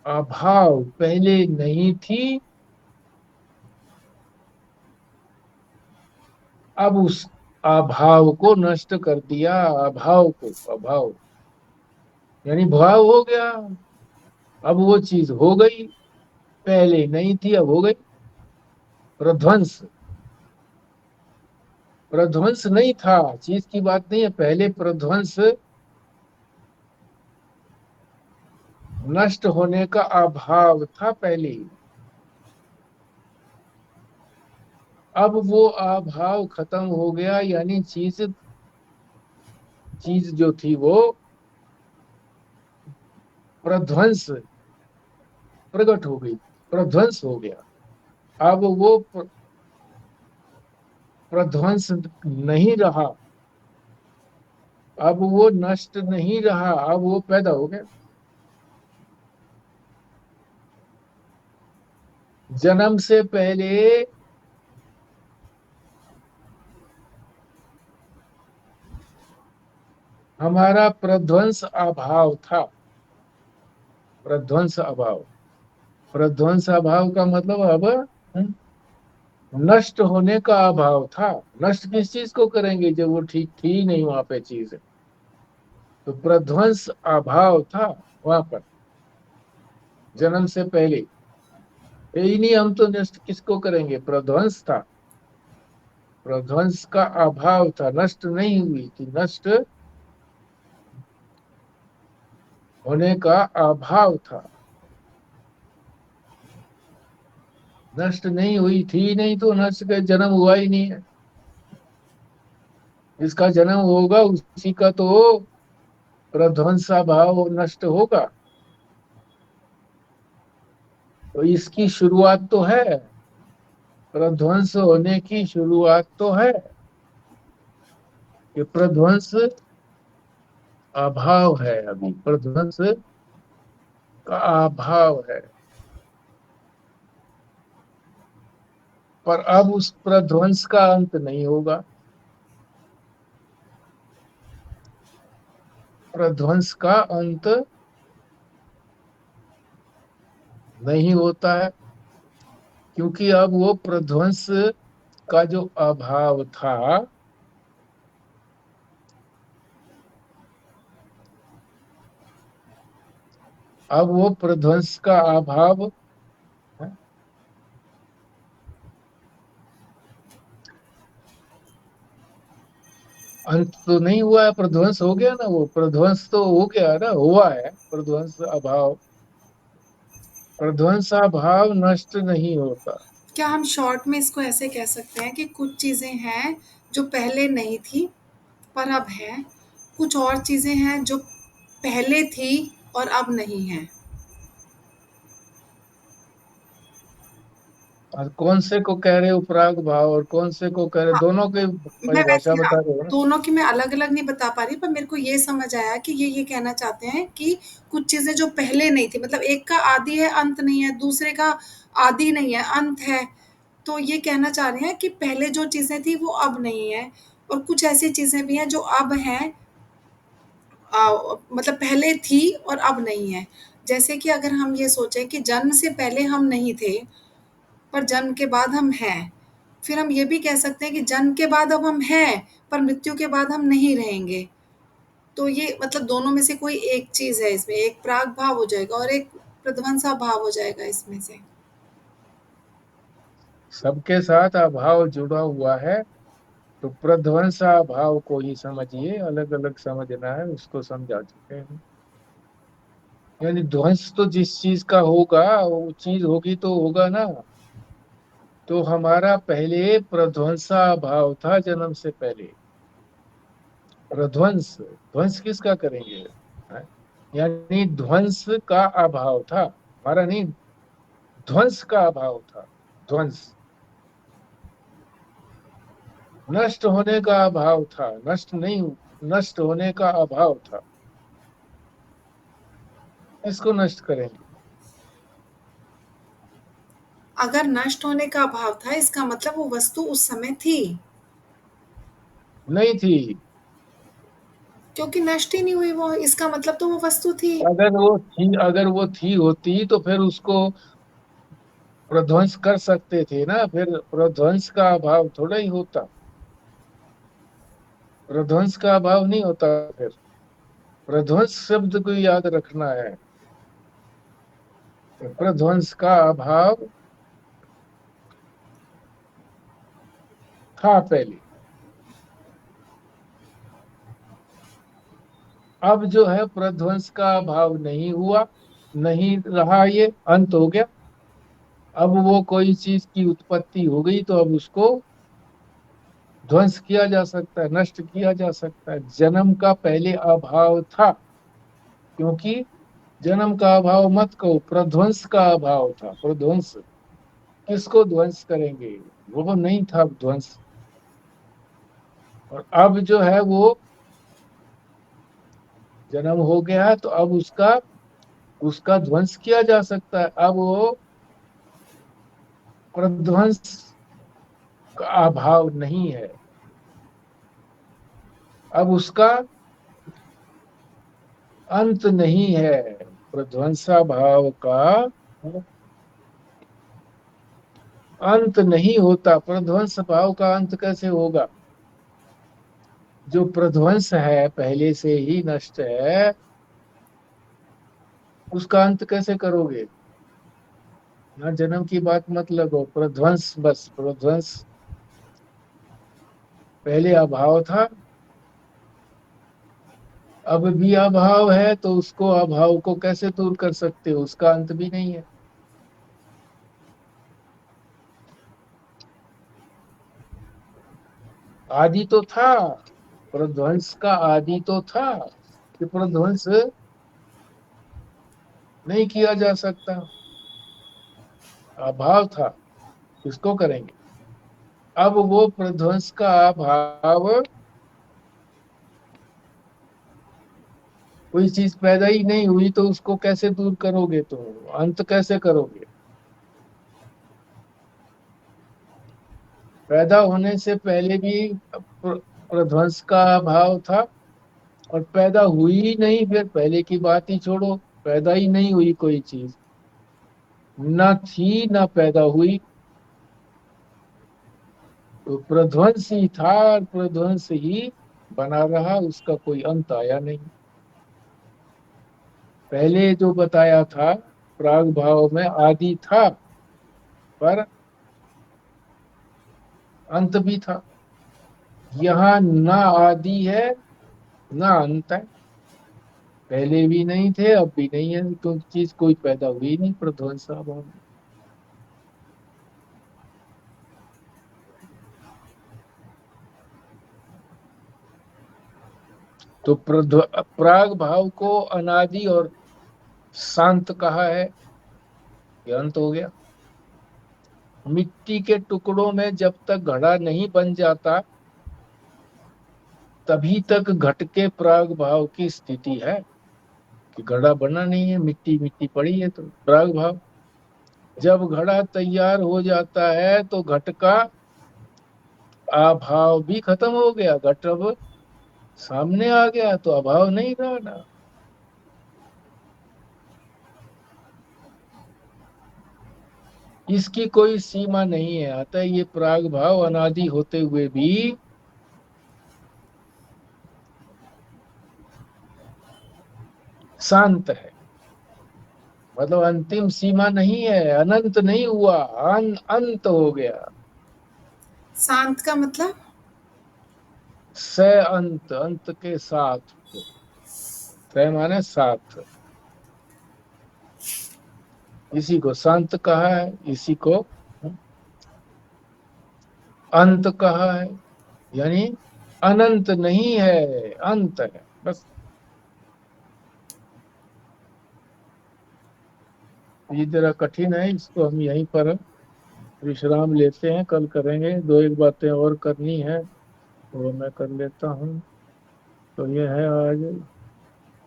अभाव पहले नहीं थी, अब उस अभाव को नष्ट कर दिया। अभाव को, अभाव यानी भाव हो गया, अब वो चीज हो गई, पहले नहीं थी अब हो गई। प्रध्वंस, प्रध्वंस नहीं था, चीज की बात नहीं है, पहले प्रध्वंस नष्ट होने का अभाव था पहले। अब वो अभाव खत्म हो गया, यानी चीज, चीज जो थी वो प्रध्वंस, प्रकट हो गई, प्रध्वंस हो गया। अब वो प्रध्वंस नहीं रहा, अब वो नष्ट नहीं रहा, अब वो पैदा हो गया। जन्म से पहले हमारा प्रध्वंस अभाव था। प्रध्वंस अभाव, प्रध्वंस अभाव का मतलब अब नष्ट होने का अभाव था। नष्ट किस चीज को करेंगे जब वो ठीक थी ही नहीं वहां पे चीज? तो प्रध्वंस अभाव था वहां पर, जन्म से पहले। है ही नहीं, हम तो नष्ट किसको करेंगे? प्रध्वंस था, प्रध्वंस का अभाव था, नष्ट नहीं हुई थी, नष्ट होने का अभाव था, नष्ट नहीं हुई थी, नहीं तो नष्ट का जन्म हुआ ही नहीं है। जिसका जन्म होगा उसी का तो प्रध्वंसा भाव नष्ट होगा। तो इसकी शुरुआत तो है, प्रध्वंस होने की शुरुआत तो है, कि प्रध्वंस अभाव है, अभी प्रध्वंस का अभाव है। पर अब उस प्रध्वंस का अंत नहीं होगा, प्रध्वंस का अंत नहीं होता है, क्योंकि अब वो प्रध्वंस का जो अभाव था, अब वो प्रध्वंस का अभाव है। अंत तो नहीं हुआ है, प्रध्वंस हो गया ना, वो प्रध्वंस तो हो गया ना, हुआ है प्रध्वंस अभाव, प्रध्वंसा भाव नष्ट नहीं होता। क्या हम शॉर्ट में इसको ऐसे कह सकते हैं कि कुछ चीज़ें हैं जो पहले नहीं थी पर अब है, कुछ और चीज़ें हैं जो पहले थी और अब नहीं है। और कौन से को कह रहे हो पराग भाव, और कौन से को कह रहे, हाँ, दोनों की मैं परिभाषा वैसे बता रहे हो ना? दोनों की मैं अलग-अलग नहीं बता पा रही, पर मेरे को ये समझ आया कि ये कहना चाहते हैं कि कुछ चीज़ें जो पहले नहीं थी, मतलब एक का आदि है, अंत नहीं है, दूसरे का आदि नहीं है, अंत है। तो ये कहना चाह रहे हैं कि पहले जो चीज़ें थी वो अब नहीं है, और कुछ ऐसी चीज़ें भी हैं जो अब हैं, मतलब पहले थी और अब नहीं है। जैसे कि अगर हम ये सोचें कि जन्म से पहले हम नहीं थे, पर जन्म के बाद हम हैं। फिर हम ये भी कह सकते हैं कि जन्म के बाद अब हम हैं, पर मृत्यु के बाद हम नहीं रहेंगे। तो ये मतलब दोनों में से कोई एक चीज़ है इसमें, एक प्राग भाव हो जाएगा और एक प्रध्वंसा भाव हो जाएगा इसमें से। सबके साथ अभाव जुड़ा हुआ है, तो प्रध्वंसा भाव को ही समझिए, अलग अलग समझना है उसको समझा चुके हैं। यानी ध्वंस तो जिस चीज का होगा वो चीज होगी तो होगा ना। तो हमारा पहले प्रध्वंसा भाव था जन्म से पहले, प्रध्वंस, ध्वंस किसका करेंगे? हैं? यानी ध्वंस का अभाव था हमारा, नहीं, ध्वंस का अभाव था, ध्वंस, नष्ट होने का अभाव था, नष्ट नहीं, नष्ट होने का अभाव था। इसको नष्ट करेंगे? अगर नष्ट होने का अभाव था, इसका मतलब वो वस्तु उस समय थी, नहीं थी। क्योंकि नष्ट ही नहीं हुई वो, इसका मतलब तो वो वस्तु थी। अगर वो थी होती तो फिर उसको प्रध्वंस कर सकते थे ना, फिर प्रध्वंस का अभाव थोड़ा ही होता, प्रध्वंस का अभाव नहीं होता। फिर प्रध्वंस शब्द को याद रखना है, प्रध्वंस का अभाव था पहले, अब जो है प्रध्वंस का अभाव नहीं हुआ, नहीं रहा, ये अंत हो गया। अब वो कोई चीज की उत्पत्ति हो गई तो अब उसको ध्वंस किया जा सकता है, नष्ट किया जा सकता है। जन्म का पहले अभाव था, क्योंकि जन्म का अभाव मत कहो, प्रध्वंस का अभाव था, प्रध्वंस, किसको ध्वंस करेंगे? वो नहीं था ध्वंस। और अब जो है वो जन्म हो गया है, तो अब उसका उसका ध्वंस किया जा सकता है। अब वो प्रध्वंस का अभाव नहीं है, अब उसका अंत नहीं है, प्रध्वंसा भाव का अंत नहीं होता। प्रध्वंस भाव का अंत कैसे होगा? जो प्रध्वंस है पहले से ही नष्ट है, उसका अंत कैसे करोगे? ना जन्म की बात मत लगो, प्रध्वंस, बस प्रध्वंस। पहले अभाव था, अब भी अभाव है, तो उसको अभाव को कैसे दूर कर सकते हो? उसका अंत भी नहीं है। आदि तो था, प्रध्वंस का आदि तो था कि प्रध्वंस नहीं किया जा सकता। अभाव था, किसको करेंगे? अब वो प्रध्वंस का अभाव, कोई चीज पैदा ही नहीं हुई तो उसको कैसे दूर करोगे? तो अंत कैसे करोगे? पैदा होने से पहले भी प्रध्वंस का अभाव था, और पैदा हुई ही नहीं, फिर पहले की बात ही छोड़ो। पैदा ही नहीं हुई कोई चीज, ना थी ना पैदा हुई, तो प्रध्वंस ही था और प्रध्वंस ही बना रहा, उसका कोई अंत आया नहीं। पहले जो बताया था, प्राग भाव में आदि था, पर अंत भी था। यहाँ ना आदि है, ना अंत है। पहले भी नहीं थे, अब भी नहीं है, तो चीज कोई पैदा हुई नहीं प्रध्वंस भाव में। तो प्राग भाव को अनादि और शांत कहा है, ये अंत हो गया। मिट्टी के टुकड़ों में जब तक घड़ा नहीं बन जाता, तभी तक घट के प्राग भाव की स्थिति है, कि घड़ा बना नहीं है, मिट्टी मिट्टी पड़ी है, तो प्राग भाव। जब घड़ा तैयार हो जाता है तो घट का अभाव भी खत्म हो गया, घट अब सामने आ गया, तो अभाव नहीं रहा ना। इसकी कोई सीमा नहीं है, अतः ये प्राग भाव अनादि होते हुए भी शांत है। मतलब अंतिम सीमा नहीं है, अनंत नहीं हुआ, अंत हो गया। शांत का मतलब? स अंत, अंत के साथ। स माने साथ। इसी को शांत कहा है, इसी को अंत कहा है। यानी अनंत नहीं है, अंत है बस। ये जरा कठिन है, इसको हम यहीं पर विश्राम लेते हैं, कल करेंगे। दो एक बातें और करनी है, वो मैं कर लेता हूँ। तो ये है आज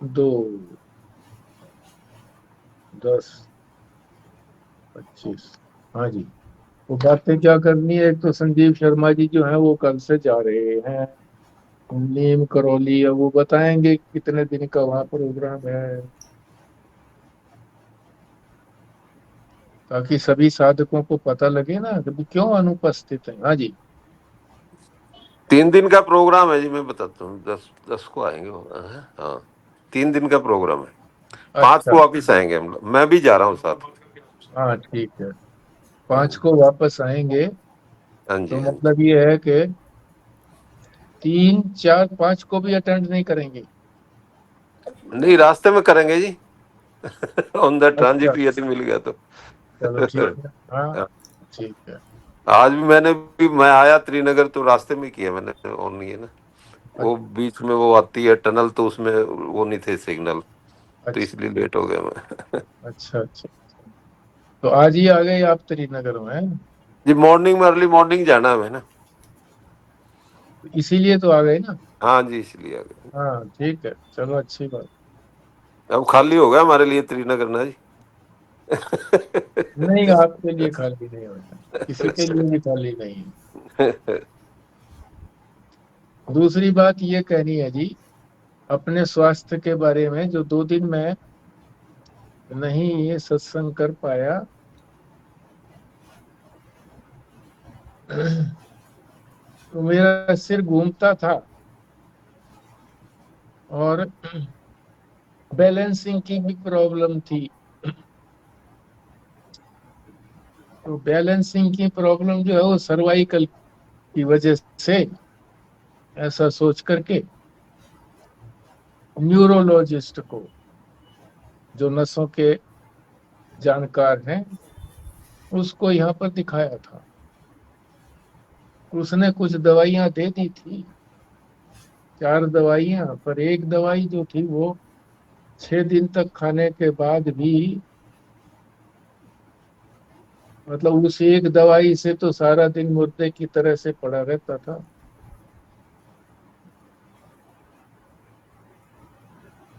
2, 10, 25। हाँ जी। वो बातें क्या करनी है, एक तो संजीव शर्मा जी जो है वो कल से जा रहे हैं नीम करौली, अब वो बताएंगे कितने दिन का वहाँ प्रोग्राम है, ताकि सभी साधकों को पता लगे ना कि क्यों अनुपस्थित है। हाँ जी। 3 दिन का प्रोग्राम है जी, मैं बताता हूँ। 10 को आएंगे वो, हाँ 3 दिन का प्रोग्राम है। 5 अच्छा। को वापिस आएंगे हम लोग, मैं भी जा रहा हूँ साथ। हाँ ठीक है, 5 को वापस आएंगे। हाँ तो जी, हाँ जी। मतलब ये है कि 3, 4, 5 को भी अटेंड नहीं करेंगे? नहीं, रास्ते में करेंगे जी। ऑन द अच्छा, ट्रांजिट यदि मिल गया तो। चलो ठीक है। हाँ ठीक है। आज भी मैं आया श्रीनगर तो रास्ते में किया मैंने, ऑन नहीं है ना। वो बीच में वो आती है टनल, तो उसमें वो नहीं थे सिग्नल, तो अच्छा इसलिए लेट हो गया मैं। अच्छा अच्छा। तो आज ही आ गए आप श्रीनगर में? जी मॉर्निंग में, अर्ली मॉर्निंग जाना है हमें ना। इसीलिए तो आ गए ना? हाँ जी, इसलिए आ गए। हाँ ठीक है, चलो अच्छी बात। अब खाली हो गया हमारे लिए श्रीनगर ना जी। नहीं, आपके लिए खाली नहीं होता, किसी के लिए भी खाली नहीं है। दूसरी बात ये कहनी है जी, अपने स्वास्थ्य के बारे में। जो 2 दिन में नहीं ये सत्संग कर पाया, तो मेरा सिर घूमता था, और बैलेंसिंग की भी प्रॉब्लम थी। तो बैलेंसिंग की प्रॉब्लम जो है वो सर्वाइकल की वजह से, ऐसा सोच करके न्यूरोलॉजिस्ट को, जो नसों के जानकार हैं, उसको यहाँ पर दिखाया था। उसने कुछ दवाइयां दे दी थी, 4 दवाइयां, पर एक दवाई जो थी वो 6 दिन तक खाने के बाद भी, मतलब उस एक दवाई से तो सारा दिन मुर्दे की तरह से पड़ा रहता था।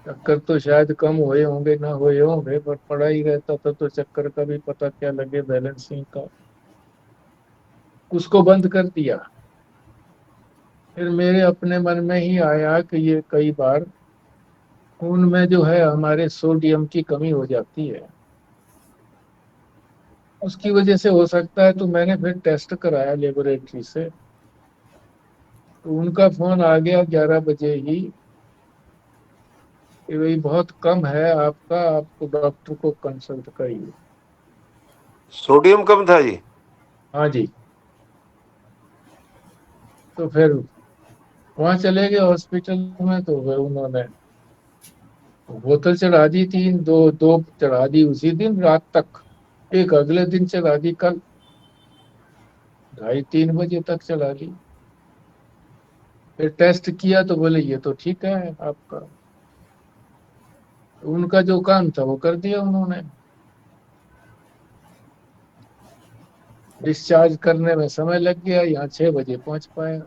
चक्कर तो शायद कम हुए होंगे, ना हुए होंगे, पर पड़ा ही रहता था, तो चक्कर का भी पता क्या लगे बैलेंसिंग का। उसको बंद कर दिया। फिर मेरे अपने मन में ही आया कि ये कई बार खून में जो है हमारे सोडियम की कमी हो जाती है, उसकी वजह से हो सकता है। तो मैंने फिर टेस्ट कराया लेबोरेटरी से, तो उनका फोन आ गया 11 बजे ही कि भाई बहुत कम है आपका, आपको डॉक्टर को कंसल्ट करिए। सोडियम कम था जी? हाँ जी। तो फिर वहां चले गए हॉस्पिटल में, तो फिर उन्होंने बोतल चढ़ा दी, 2 चढ़ा दी उसी दिन रात तक, एक अगले दिन चढ़ा दी, कल 2:30-3 बजे तक चढ़ा दी। फिर टेस्ट किया तो बोले ये तो ठीक है आपका। तो उनका जो काम था वो कर दिया उन्होंने। डिस्चार्ज करने में समय लग गया, यहाँ 6 बजे पहुंच पाया।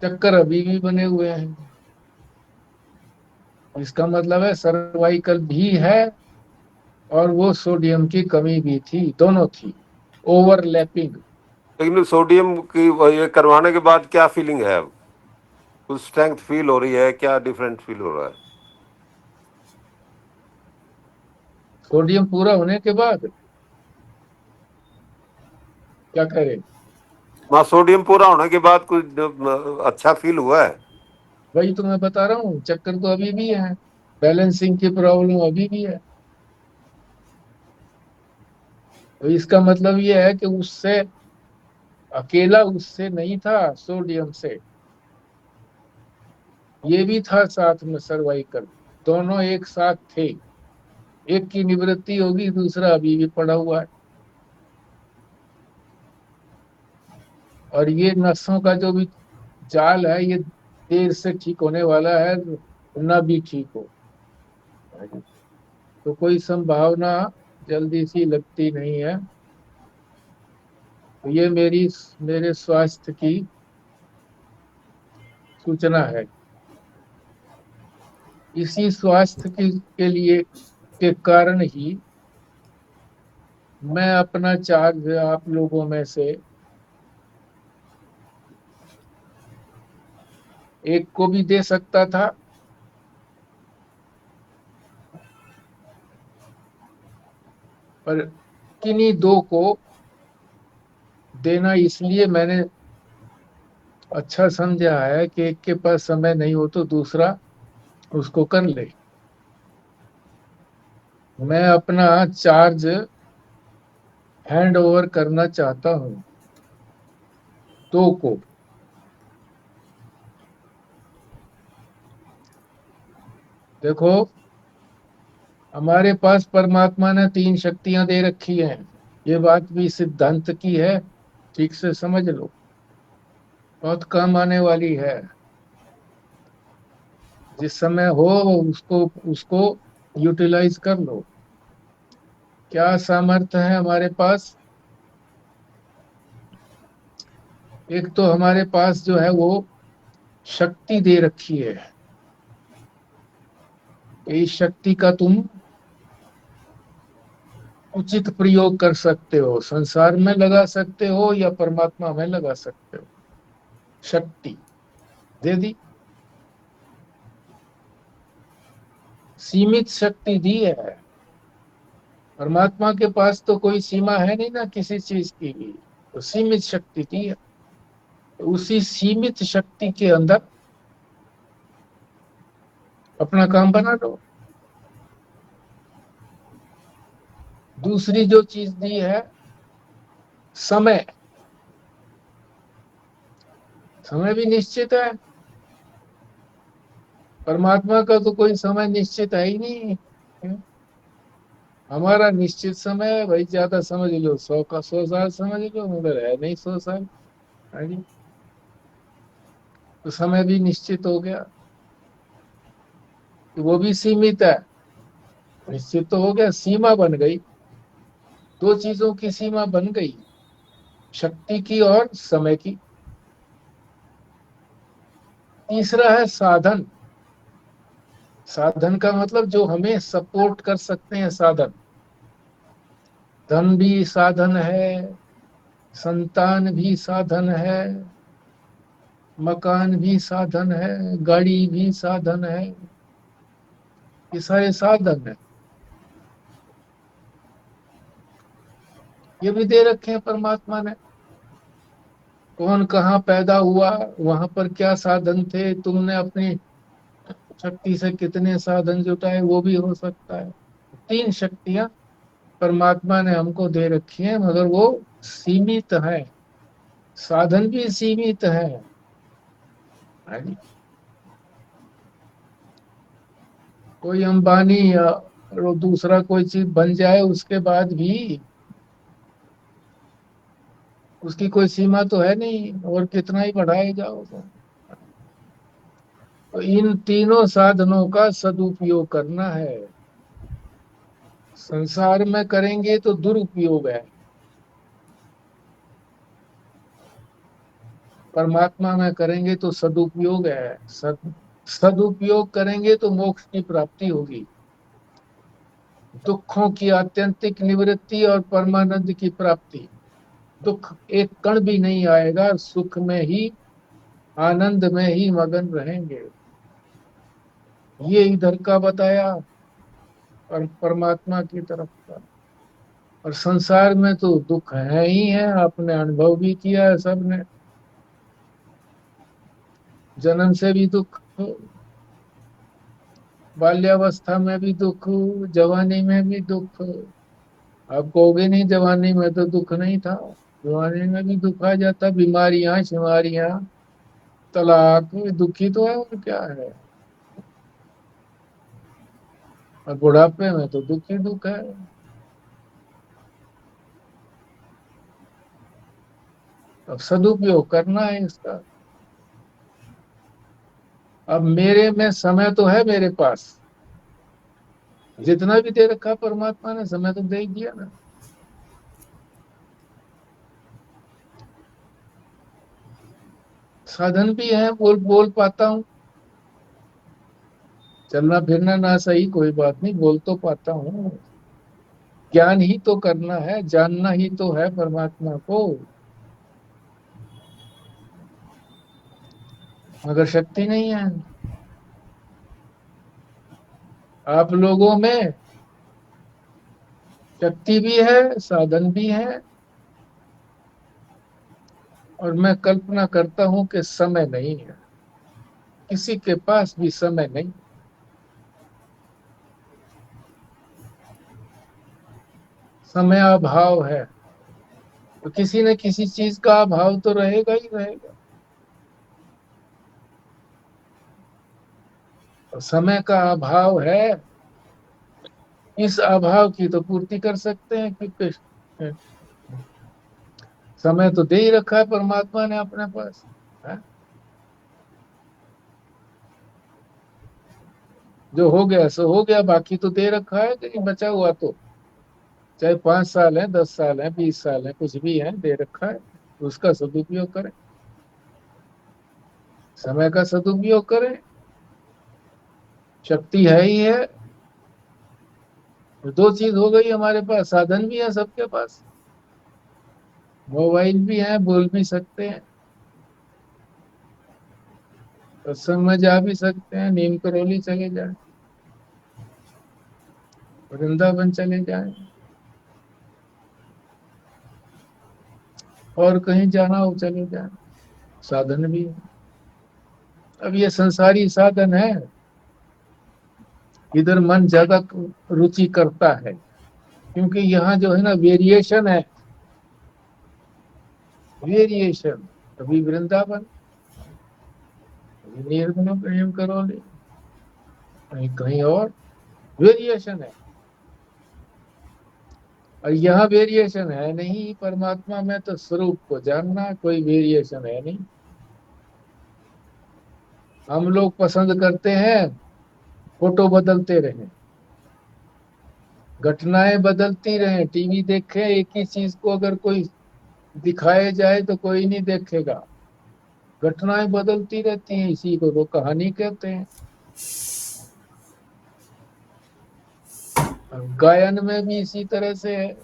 चक्कर अभी भी बने हुए हैं। इसका मतलब है सर्वाइकल भी है, और वो सोडियम की कमी भी थी, दोनों थी, ओवरलैपिंग। लेकिन सोडियम की ये करवाने के बाद क्या फीलिंग है? कुछ स्ट्रेंथ फील हो रही है? क्या डिफरेंट फील हो रहा है? सोडियम पूरा होने के बाद क्या करें? वहाँ सोडियम पूरा होने के बाद कुछ अच्छा फील हुआ है? वही तो मैं बता रहा हूँ, चक्कर तो अभी भी है, बैलेंसिंग की प्रॉब्लम अभी भी है। तो इसका मतलब ये है कि उससे, अकेला उससे नहीं था, सोडियम से ये भी था साथ में, सर्वाइकल, दोनों एक साथ थे। एक की निवृत्ति होगी, दूसरा अभी भी पड़ा हुआ है। और ये नसों का जो भी जाल है, ये देर से ठीक होने वाला है, ना भी ठीक हो। तो कोई संभावना जल्दी सी लगती नहीं है। तो ये मेरे स्वास्थ्य की सूचना है। इसी स्वास्थ्य के लिए, के कारण ही मैं अपना चार्ज आप लोगों में से एक को भी दे सकता था, पर किन्हीं 2 को देना इसलिए मैंने अच्छा समझा है कि एक के पास समय नहीं हो तो दूसरा उसको कर ले। मैं अपना चार्ज हैंड ओवर करना चाहता हूँ 2 को। देखो, हमारे पास परमात्मा ने 3 शक्तियां दे रखी हैं, ये बात भी सिद्धांत की है, ठीक से समझ लो, बहुत काम आने वाली है। जिस समय हो उसको उसको यूटिलाइज कर लो। क्या सामर्थ्य है हमारे पास? एक तो हमारे पास जो है वो शक्ति दे रखी है, इस शक्ति का तुम उचित प्रयोग कर सकते हो, संसार में लगा सकते हो या परमात्मा में लगा सकते हो। शक्ति दे दी, सीमित शक्ति दी है। परमात्मा के पास तो कोई सीमा है नहीं ना किसी चीज की भी, तो सीमित शक्ति दी है। तो उसी सीमित शक्ति के अंदर अपना काम बना लो। दूसरी जो चीज दी है समय, समय भी निश्चित है। परमात्मा का तो कोई समय निश्चित है ही नहीं। हमारा निश्चित समय है भाई, ज्यादा समझ लो 100 का 100 साल समझ लो, मगर है नहीं 100 साल। हाँ जी, तो समय भी निश्चित हो गया, तो वो भी सीमित है। निश्चित तो हो गया, सीमा बन गई, दो चीजों की सीमा बन गई, शक्ति की और समय की। तीसरा है साधन। साधन का मतलब जो हमें सपोर्ट कर सकते हैं साधन। धन भी साधन है, संतान भी साधन है, मकान भी साधन है, गाड़ी भी साधन है, ये सारे साधन है। ये भी दे रखे हैं परमात्मा ने। कौन कहाँ पैदा हुआ, वहां पर क्या साधन थे, तुमने अपनी शक्ति से कितने साधन जुटाए, वो भी हो सकता है। तीन शक्तियां परमात्मा ने हमको दे रखी हैं, मगर वो सीमित है। साधन भी सीमित है। हाँ जी। कोई अंबानी या दूसरा कोई चीज बन जाए, उसके बाद भी उसकी कोई सीमा तो है नहीं, और कितना ही बढ़ाए जाओ तो इन तीनों साधनों का सदुपयोग करना है। संसार में करेंगे तो दुरुपयोग है, परमात्मा में करेंगे तो सदुपयोग है। सदुपयोग करेंगे तो मोक्ष की प्राप्ति होगी, दुखों की आत्यंतिक निवृत्ति और परमानंद की प्राप्ति। दुख एक कण भी नहीं आएगा, सुख में ही, आनंद में ही मगन रहेंगे। ये इधर का बताया और परमात्मा की तरफ का। और संसार में तो दुख है ही है, आपने अनुभव भी किया है सबने। जन्म से भी दुख, बाल्यावस्था में भी दुख, जवानी में भी दुख। आप कहोगे नहीं जवानी में तो दुख नहीं था, जवानी में भी दुख आ जाता, बीमारियां शिमारियां, तलाक, दुखी तो है और क्या है। और बुढ़ापे में तो दुख ही दुख है। अब सदुपयोग करना है इसका। अब मेरे में समय तो है मेरे पास, जितना भी दे रखा परमात्मा ने, समय तो दे ही दिया ना। साधन भी है, बोल बोल पाता हूँ, चलना फिरना ना सही कोई बात नहीं, बोल तो पाता हूँ। ज्ञान ही तो करना है, जानना ही तो है परमात्मा को, मगर शक्ति नहीं है आप लोगों में। शक्ति भी है, साधन भी है, और मैं कल्पना करता हूं कि समय नहीं है, किसी के पास भी समय नहीं। समय अभाव है, तो किसी न किसी चीज का अभाव तो रहेगा ही रहेगा। और समय का अभाव है, इस अभाव की तो पूर्ति कर सकते हैं, क्योंकि समय तो दे ही रखा है परमात्मा ने अपने पास है? जो हो गया सो हो गया, बाकी तो दे रखा है, कहीं बचा हुआ तो, चाहे 5 साल है, 10 साल है, 20 साल है, कुछ भी है, दे रखा है, तो उसका सदुपयोग करें, समय का सदुपयोग करें। शक्ति है ही है, तो दो चीज हो गई हमारे पास, साधन भी है सबके पास, मोबाइल भी है, बोल भी सकते हैं, सत्संग में जा भी सकते हैं, नीम करौली चले जाए, वृंदावन चले जाए, और कहीं जाना हो चले जाए, साधन भी है। अब ये संसारी साधन है, इधर मन ज्यादा रुचि करता है, क्योंकि यहाँ जो है ना वेरिएशन है, वेरिएशन। कभी वृंदावन, कभी निर्गुण प्रेम करोले, कहीं कहीं और वेरिएशन है। और यहाँ वेरिएशन है नहीं, परमात्मा में तो स्वरूप को जानना, कोई वेरिएशन है नहीं। हम लोग पसंद करते हैं फोटो बदलते रहें, घटनाएं बदलती रहें, टीवी देखें, एक ही चीज को अगर कोई दिखाए जाए तो कोई नहीं देखेगा। घटनाएं बदलती रहती हैं, इसी को तो कहानी कहते हैं। गायन में भी इसी तरह से है,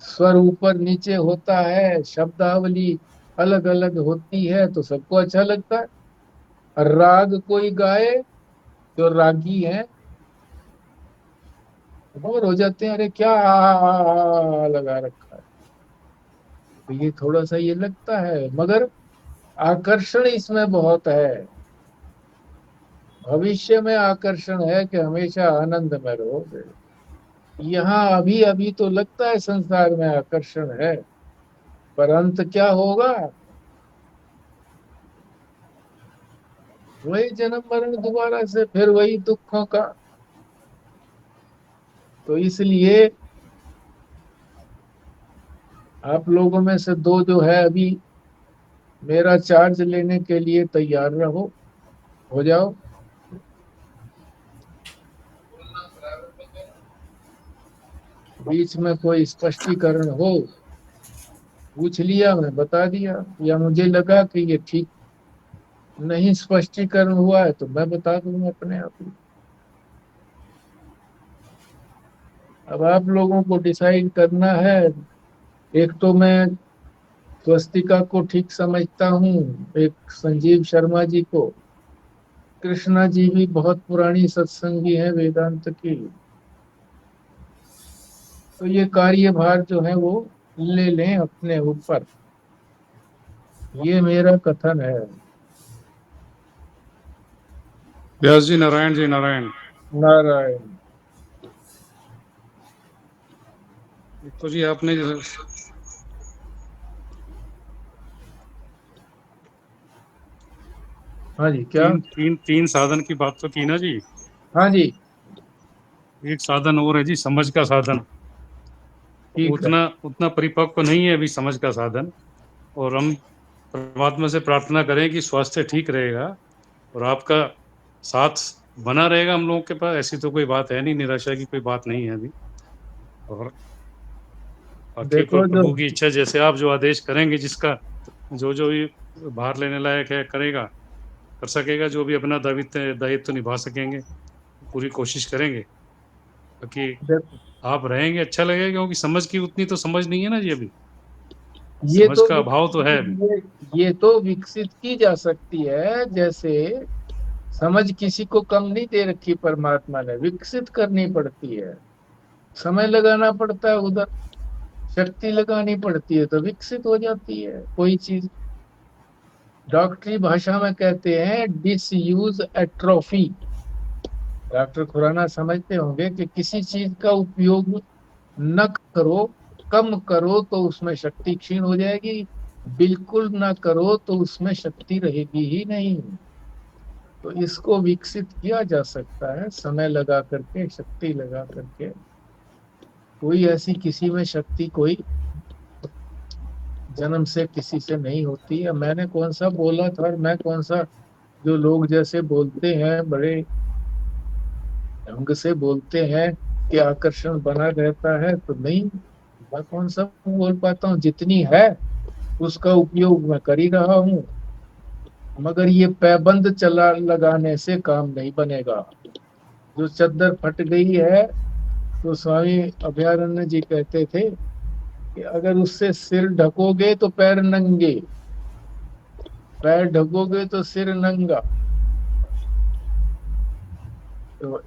स्वर ऊपर नीचे होता है, शब्दावली अलग अलग होती है तो सबको अच्छा लगता है। और राग कोई गाए जो रागी है बोर हो जाते हैं, अरे क्या लगा रखा है। तो ये थोड़ा सा ये लगता है, मगर आकर्षण इसमें बहुत है। भविष्य में आकर्षण है कि हमेशा आनंद में रहोगे। यहाँ अभी अभी तो लगता है संसार में आकर्षण है, पर अंत क्या होगा? वही जन्म मरण दोबारा से, फिर वही दुखों का। तो इसलिए आप लोगों में से दो जो है अभी मेरा चार्ज लेने के लिए तैयार रहो, हो जाओ। बीच में कोई स्पष्टीकरण हो पूछ लिया, मैं बता दिया, या मुझे लगा कि ये ठीक नहीं स्पष्टीकरण हुआ है तो मैं बता दूंगा अपने आप ही। अब आप लोगों को डिसाइड करना है। एक तो मैं स्वस्तिका को ठीक समझता हूँ, एक संजीव शर्मा जी को। कृष्णा जी भी बहुत पुरानी सत्संगी है वेदांत की। तो ये कार्यभार जो है वो ले लें अपने ऊपर, ये मेरा कथन है। व्यास जी नारायण जी नारायण। नारायण। तो जी आपने हाँ जी, क्या? तीन साधन की बात तो की ना जी। हाँ जी, एक साधन और है जी, समझ का साधन। ठीक है। उतना परिपक्व नहीं है अभी समझ का साधन। और हम परमात्मा से प्रार्थना करें कि स्वास्थ्य ठीक रहेगा और आपका साथ बना रहेगा हम लोगों के पास। ऐसी तो कोई बात है नहीं, निराशा की कोई बात नहीं है अभी। और बाकी देखो जो प्रभु की इच्छा, जैसे आप जो आदेश करेंगे, जिसका जो जो भी भार लेने लायक है करेगा, कर सकेगा, जो भी अपना दायित्व निभा सकेंगे पूरी कोशिश करेंगे। बाकी देखो, आप रहेंगे अच्छा लगेगा, क्योंकि समझ की उतनी तो समझ नहीं है ना जी अभी। ये समझ तो का अभाव तो है अभी। ये तो विकसित की जा सकती है। जैसे समझ किसी को कम नहीं दे रखी परमात्मा ने, विकसित करनी पड़ती है, समय लगाना पड़ता है, उधर शक्ति लगानी पड़ती है तो विकसित हो जाती है कोई चीज। डॉक्टरी भाषा में कहते हैं डिसयूज एट्रोफी। डॉक्टर खुराना समझते होंगे कि किसी चीज का उपयोग न करो, कम करो तो उसमें शक्ति क्षीण हो जाएगी, बिल्कुल ना करो तो उसमें शक्ति रहेगी ही नहीं। तो इसको विकसित किया जा सकता है समय लगा करके, शक्ति लगा करके। कोई ऐसी किसी में शक्ति कोई जन्म से किसी से नहीं होती है। मैंने कौन सा बोला था, और मैं कौन सा, जो लोग जैसे बोलते हैं बड़े ढंग से बोलते हैं कि आकर्षण बना रहता है, तो नहीं, मैं कौन सा बोल पाता हूँ। जितनी है उसका उपयोग मैं कर ही रहा हूँ, मगर ये पैबंद चला लगाने से काम नहीं बनेगा। जो चद्दर फट गई है, तो स्वामी अभयारण्य जी कहते थे कि अगर उससे सिर ढकोगे तो पैर नंगे, पैर ढकोगे तो सिर नंगा। तो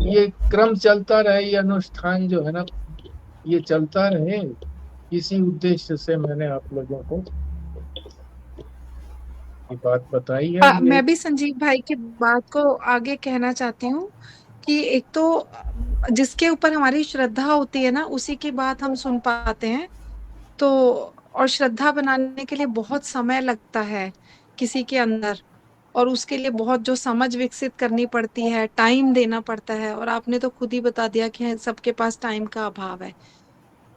ये क्रम चलता रहे, ये अनुष्ठान जो है ना ये चलता रहे, इसी उद्देश्य से मैंने आप लोगों को ये बात बताई है। मैं भी संजीव भाई की बात को आगे कहना चाहती हूँ कि एक तो जिसके ऊपर हमारी श्रद्धा होती है ना, उसी की बात हम सुन पाते हैं। तो और श्रद्धा बनाने के लिए बहुत समय लगता है किसी के अंदर, और उसके लिए बहुत जो समझ विकसित करनी पड़ती है, टाइम देना पड़ता है, और आपने तो खुद ही बता दिया कि सबके पास टाइम का अभाव है।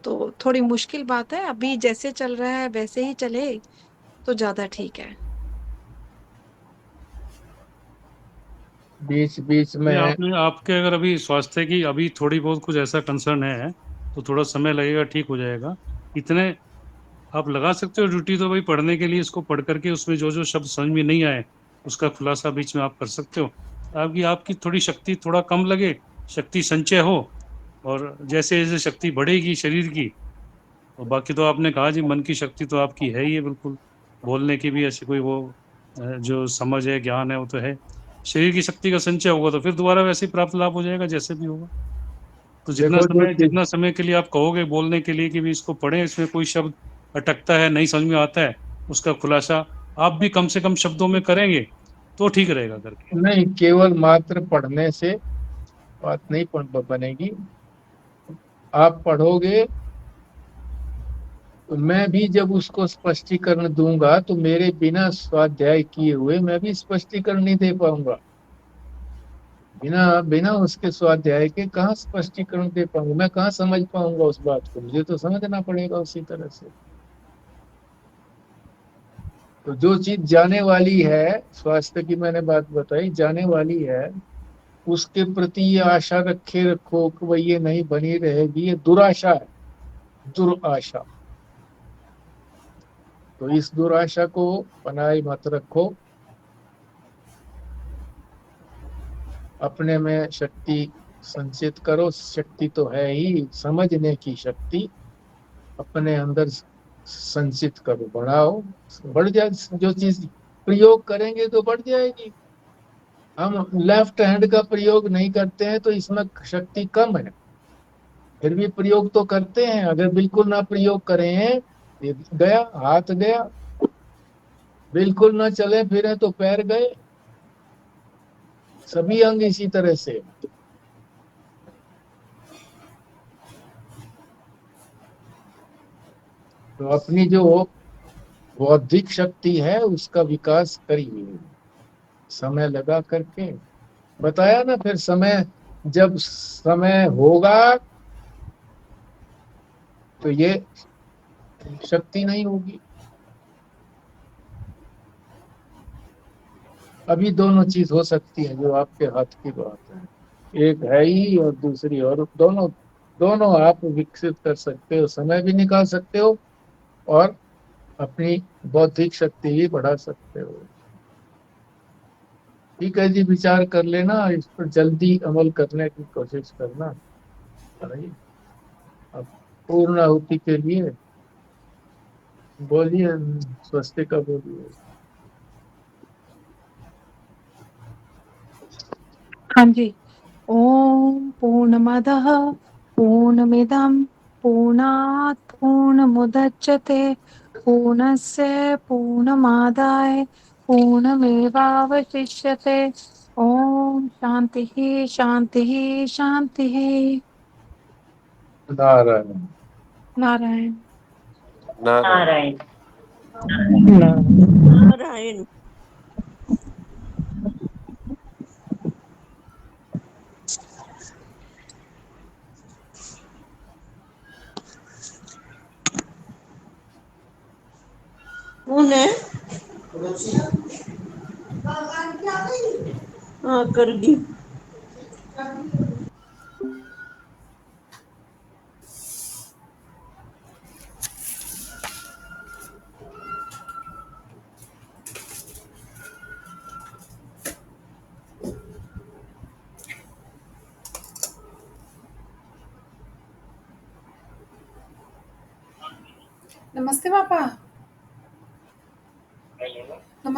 तो थोड़ी मुश्किल बात है, अभी जैसे चल रहा है वैसे ही चले तो ज्यादा ठीक है। बीच बीच अभी में आपने आपके अगर अभी स्वास्थ्य की अभी थोड़ी बहुत कुछ ऐसा कंसर्न है तो थोड़ा समय लगेगा, ठीक हो जाएगा। इतने आप लगा सकते हो ड्यूटी तो भाई पढ़ने के लिए, इसको पढ़ करके उसमें जो जो शब्द समझ में नहीं आए उसका खुलासा बीच में आप कर सकते हो, ताकि आपकी थोड़ी शक्ति थोड़ा कम लगे, शक्ति संचय हो। और जैसे जैसे शक्ति बढ़ेगी शरीर की, और बाकी तो आपने कहा जी मन की शक्ति तो आपकी है ही है बिल्कुल, बोलने की भी ऐसी कोई वो जो समझ है ज्ञान है वो तो है। शरीर की शक्ति का संचय होगा तो फिर दोबारा वैसे ही प्राप्त लाभ हो जाएगा जैसे भी होगा। तो देखो जो चीज जितना समय के लिए आप कहोगे बोलने के लिए कि भी इसको पढ़ें, इसमें कोई शब्द अटकता है नहीं समझ में आता है, उसका खुलासा आप भी कम से कम शब्दों में करेंगे तो ठीक रहेगा करके। नहीं, केवल मात्र पढ़ने से बात नहीं बनेगी। आप पढ़ोगे तो मैं भी जब उसको स्पष्टीकरण दूंगा तो मेरे बिना स्वाध्याय किए हुए मैं भी स्पष्टीकरण नहीं दे पाऊंगा। बिना बिना उसके स्वाध्याय के कहाँ स्पष्टीकरण दे पाऊंगा, मैं कहाँ समझ पाऊंगा उस बात को, मुझे तो समझना पड़ेगा उसी तरह से। तो जो चीज जाने वाली है, स्वास्थ्य की मैंने बात बताई, जाने वाली है, उसके प्रति ये आशा रखे रखो कि भाई ये नहीं बनी रहेगी, ये दुराशा है, दुराशा। तो इस दुराशा को बनाए मत रखो। अपने में शक्ति संचित करो, शक्ति तो है ही, समझने की शक्ति अपने अंदर संचित करो, बढ़ाओ, बढ़ जाए। जो चीज प्रयोग करेंगे तो बढ़ जाएगी। हम लेफ्ट हैंड का प्रयोग नहीं करते हैं तो इसमें शक्ति कम है, फिर भी प्रयोग तो करते हैं। अगर बिल्कुल ना प्रयोग करें, ये गया, हाथ गया, बिल्कुल ना चले फिरे तो पैर गए, सभी अंग इसी तरह से। तो अपनी जो बौद्धिक शक्ति है उसका विकास करिए, समय लगा करके। बताया ना, फिर समय, जब समय होगा तो ये शक्ति नहीं होगी। अभी दोनों चीज हो सकती है, जो आपके हाथ की बात है। एक है ही और दूसरी, और दोनों दोनों आप विकसित कर सकते हो, समय भी निकाल सकते हो और अपनी बौद्धिक शक्ति भी बढ़ा सकते हो। ठीक है जी, विचार कर लेना, इस पर जल्दी अमल करने की कोशिश करना। भाई, अब पूर्ण आहुति के लिए बोलिए, स्वस्तिक का बोलिए। हाँ जी। ओम पूर्णमदः पूर्णमिदं पूर्णात् पूर्णमुदच्यते पूर्णस्य पूर्णमादाय पूर्णमेवावशिष्यते। ओम शांतिः शांतिः शांतिः। नारायण। नारायण। नारायण। नारायण। कौन है? हाँ कर दी। नमस्ते पापा।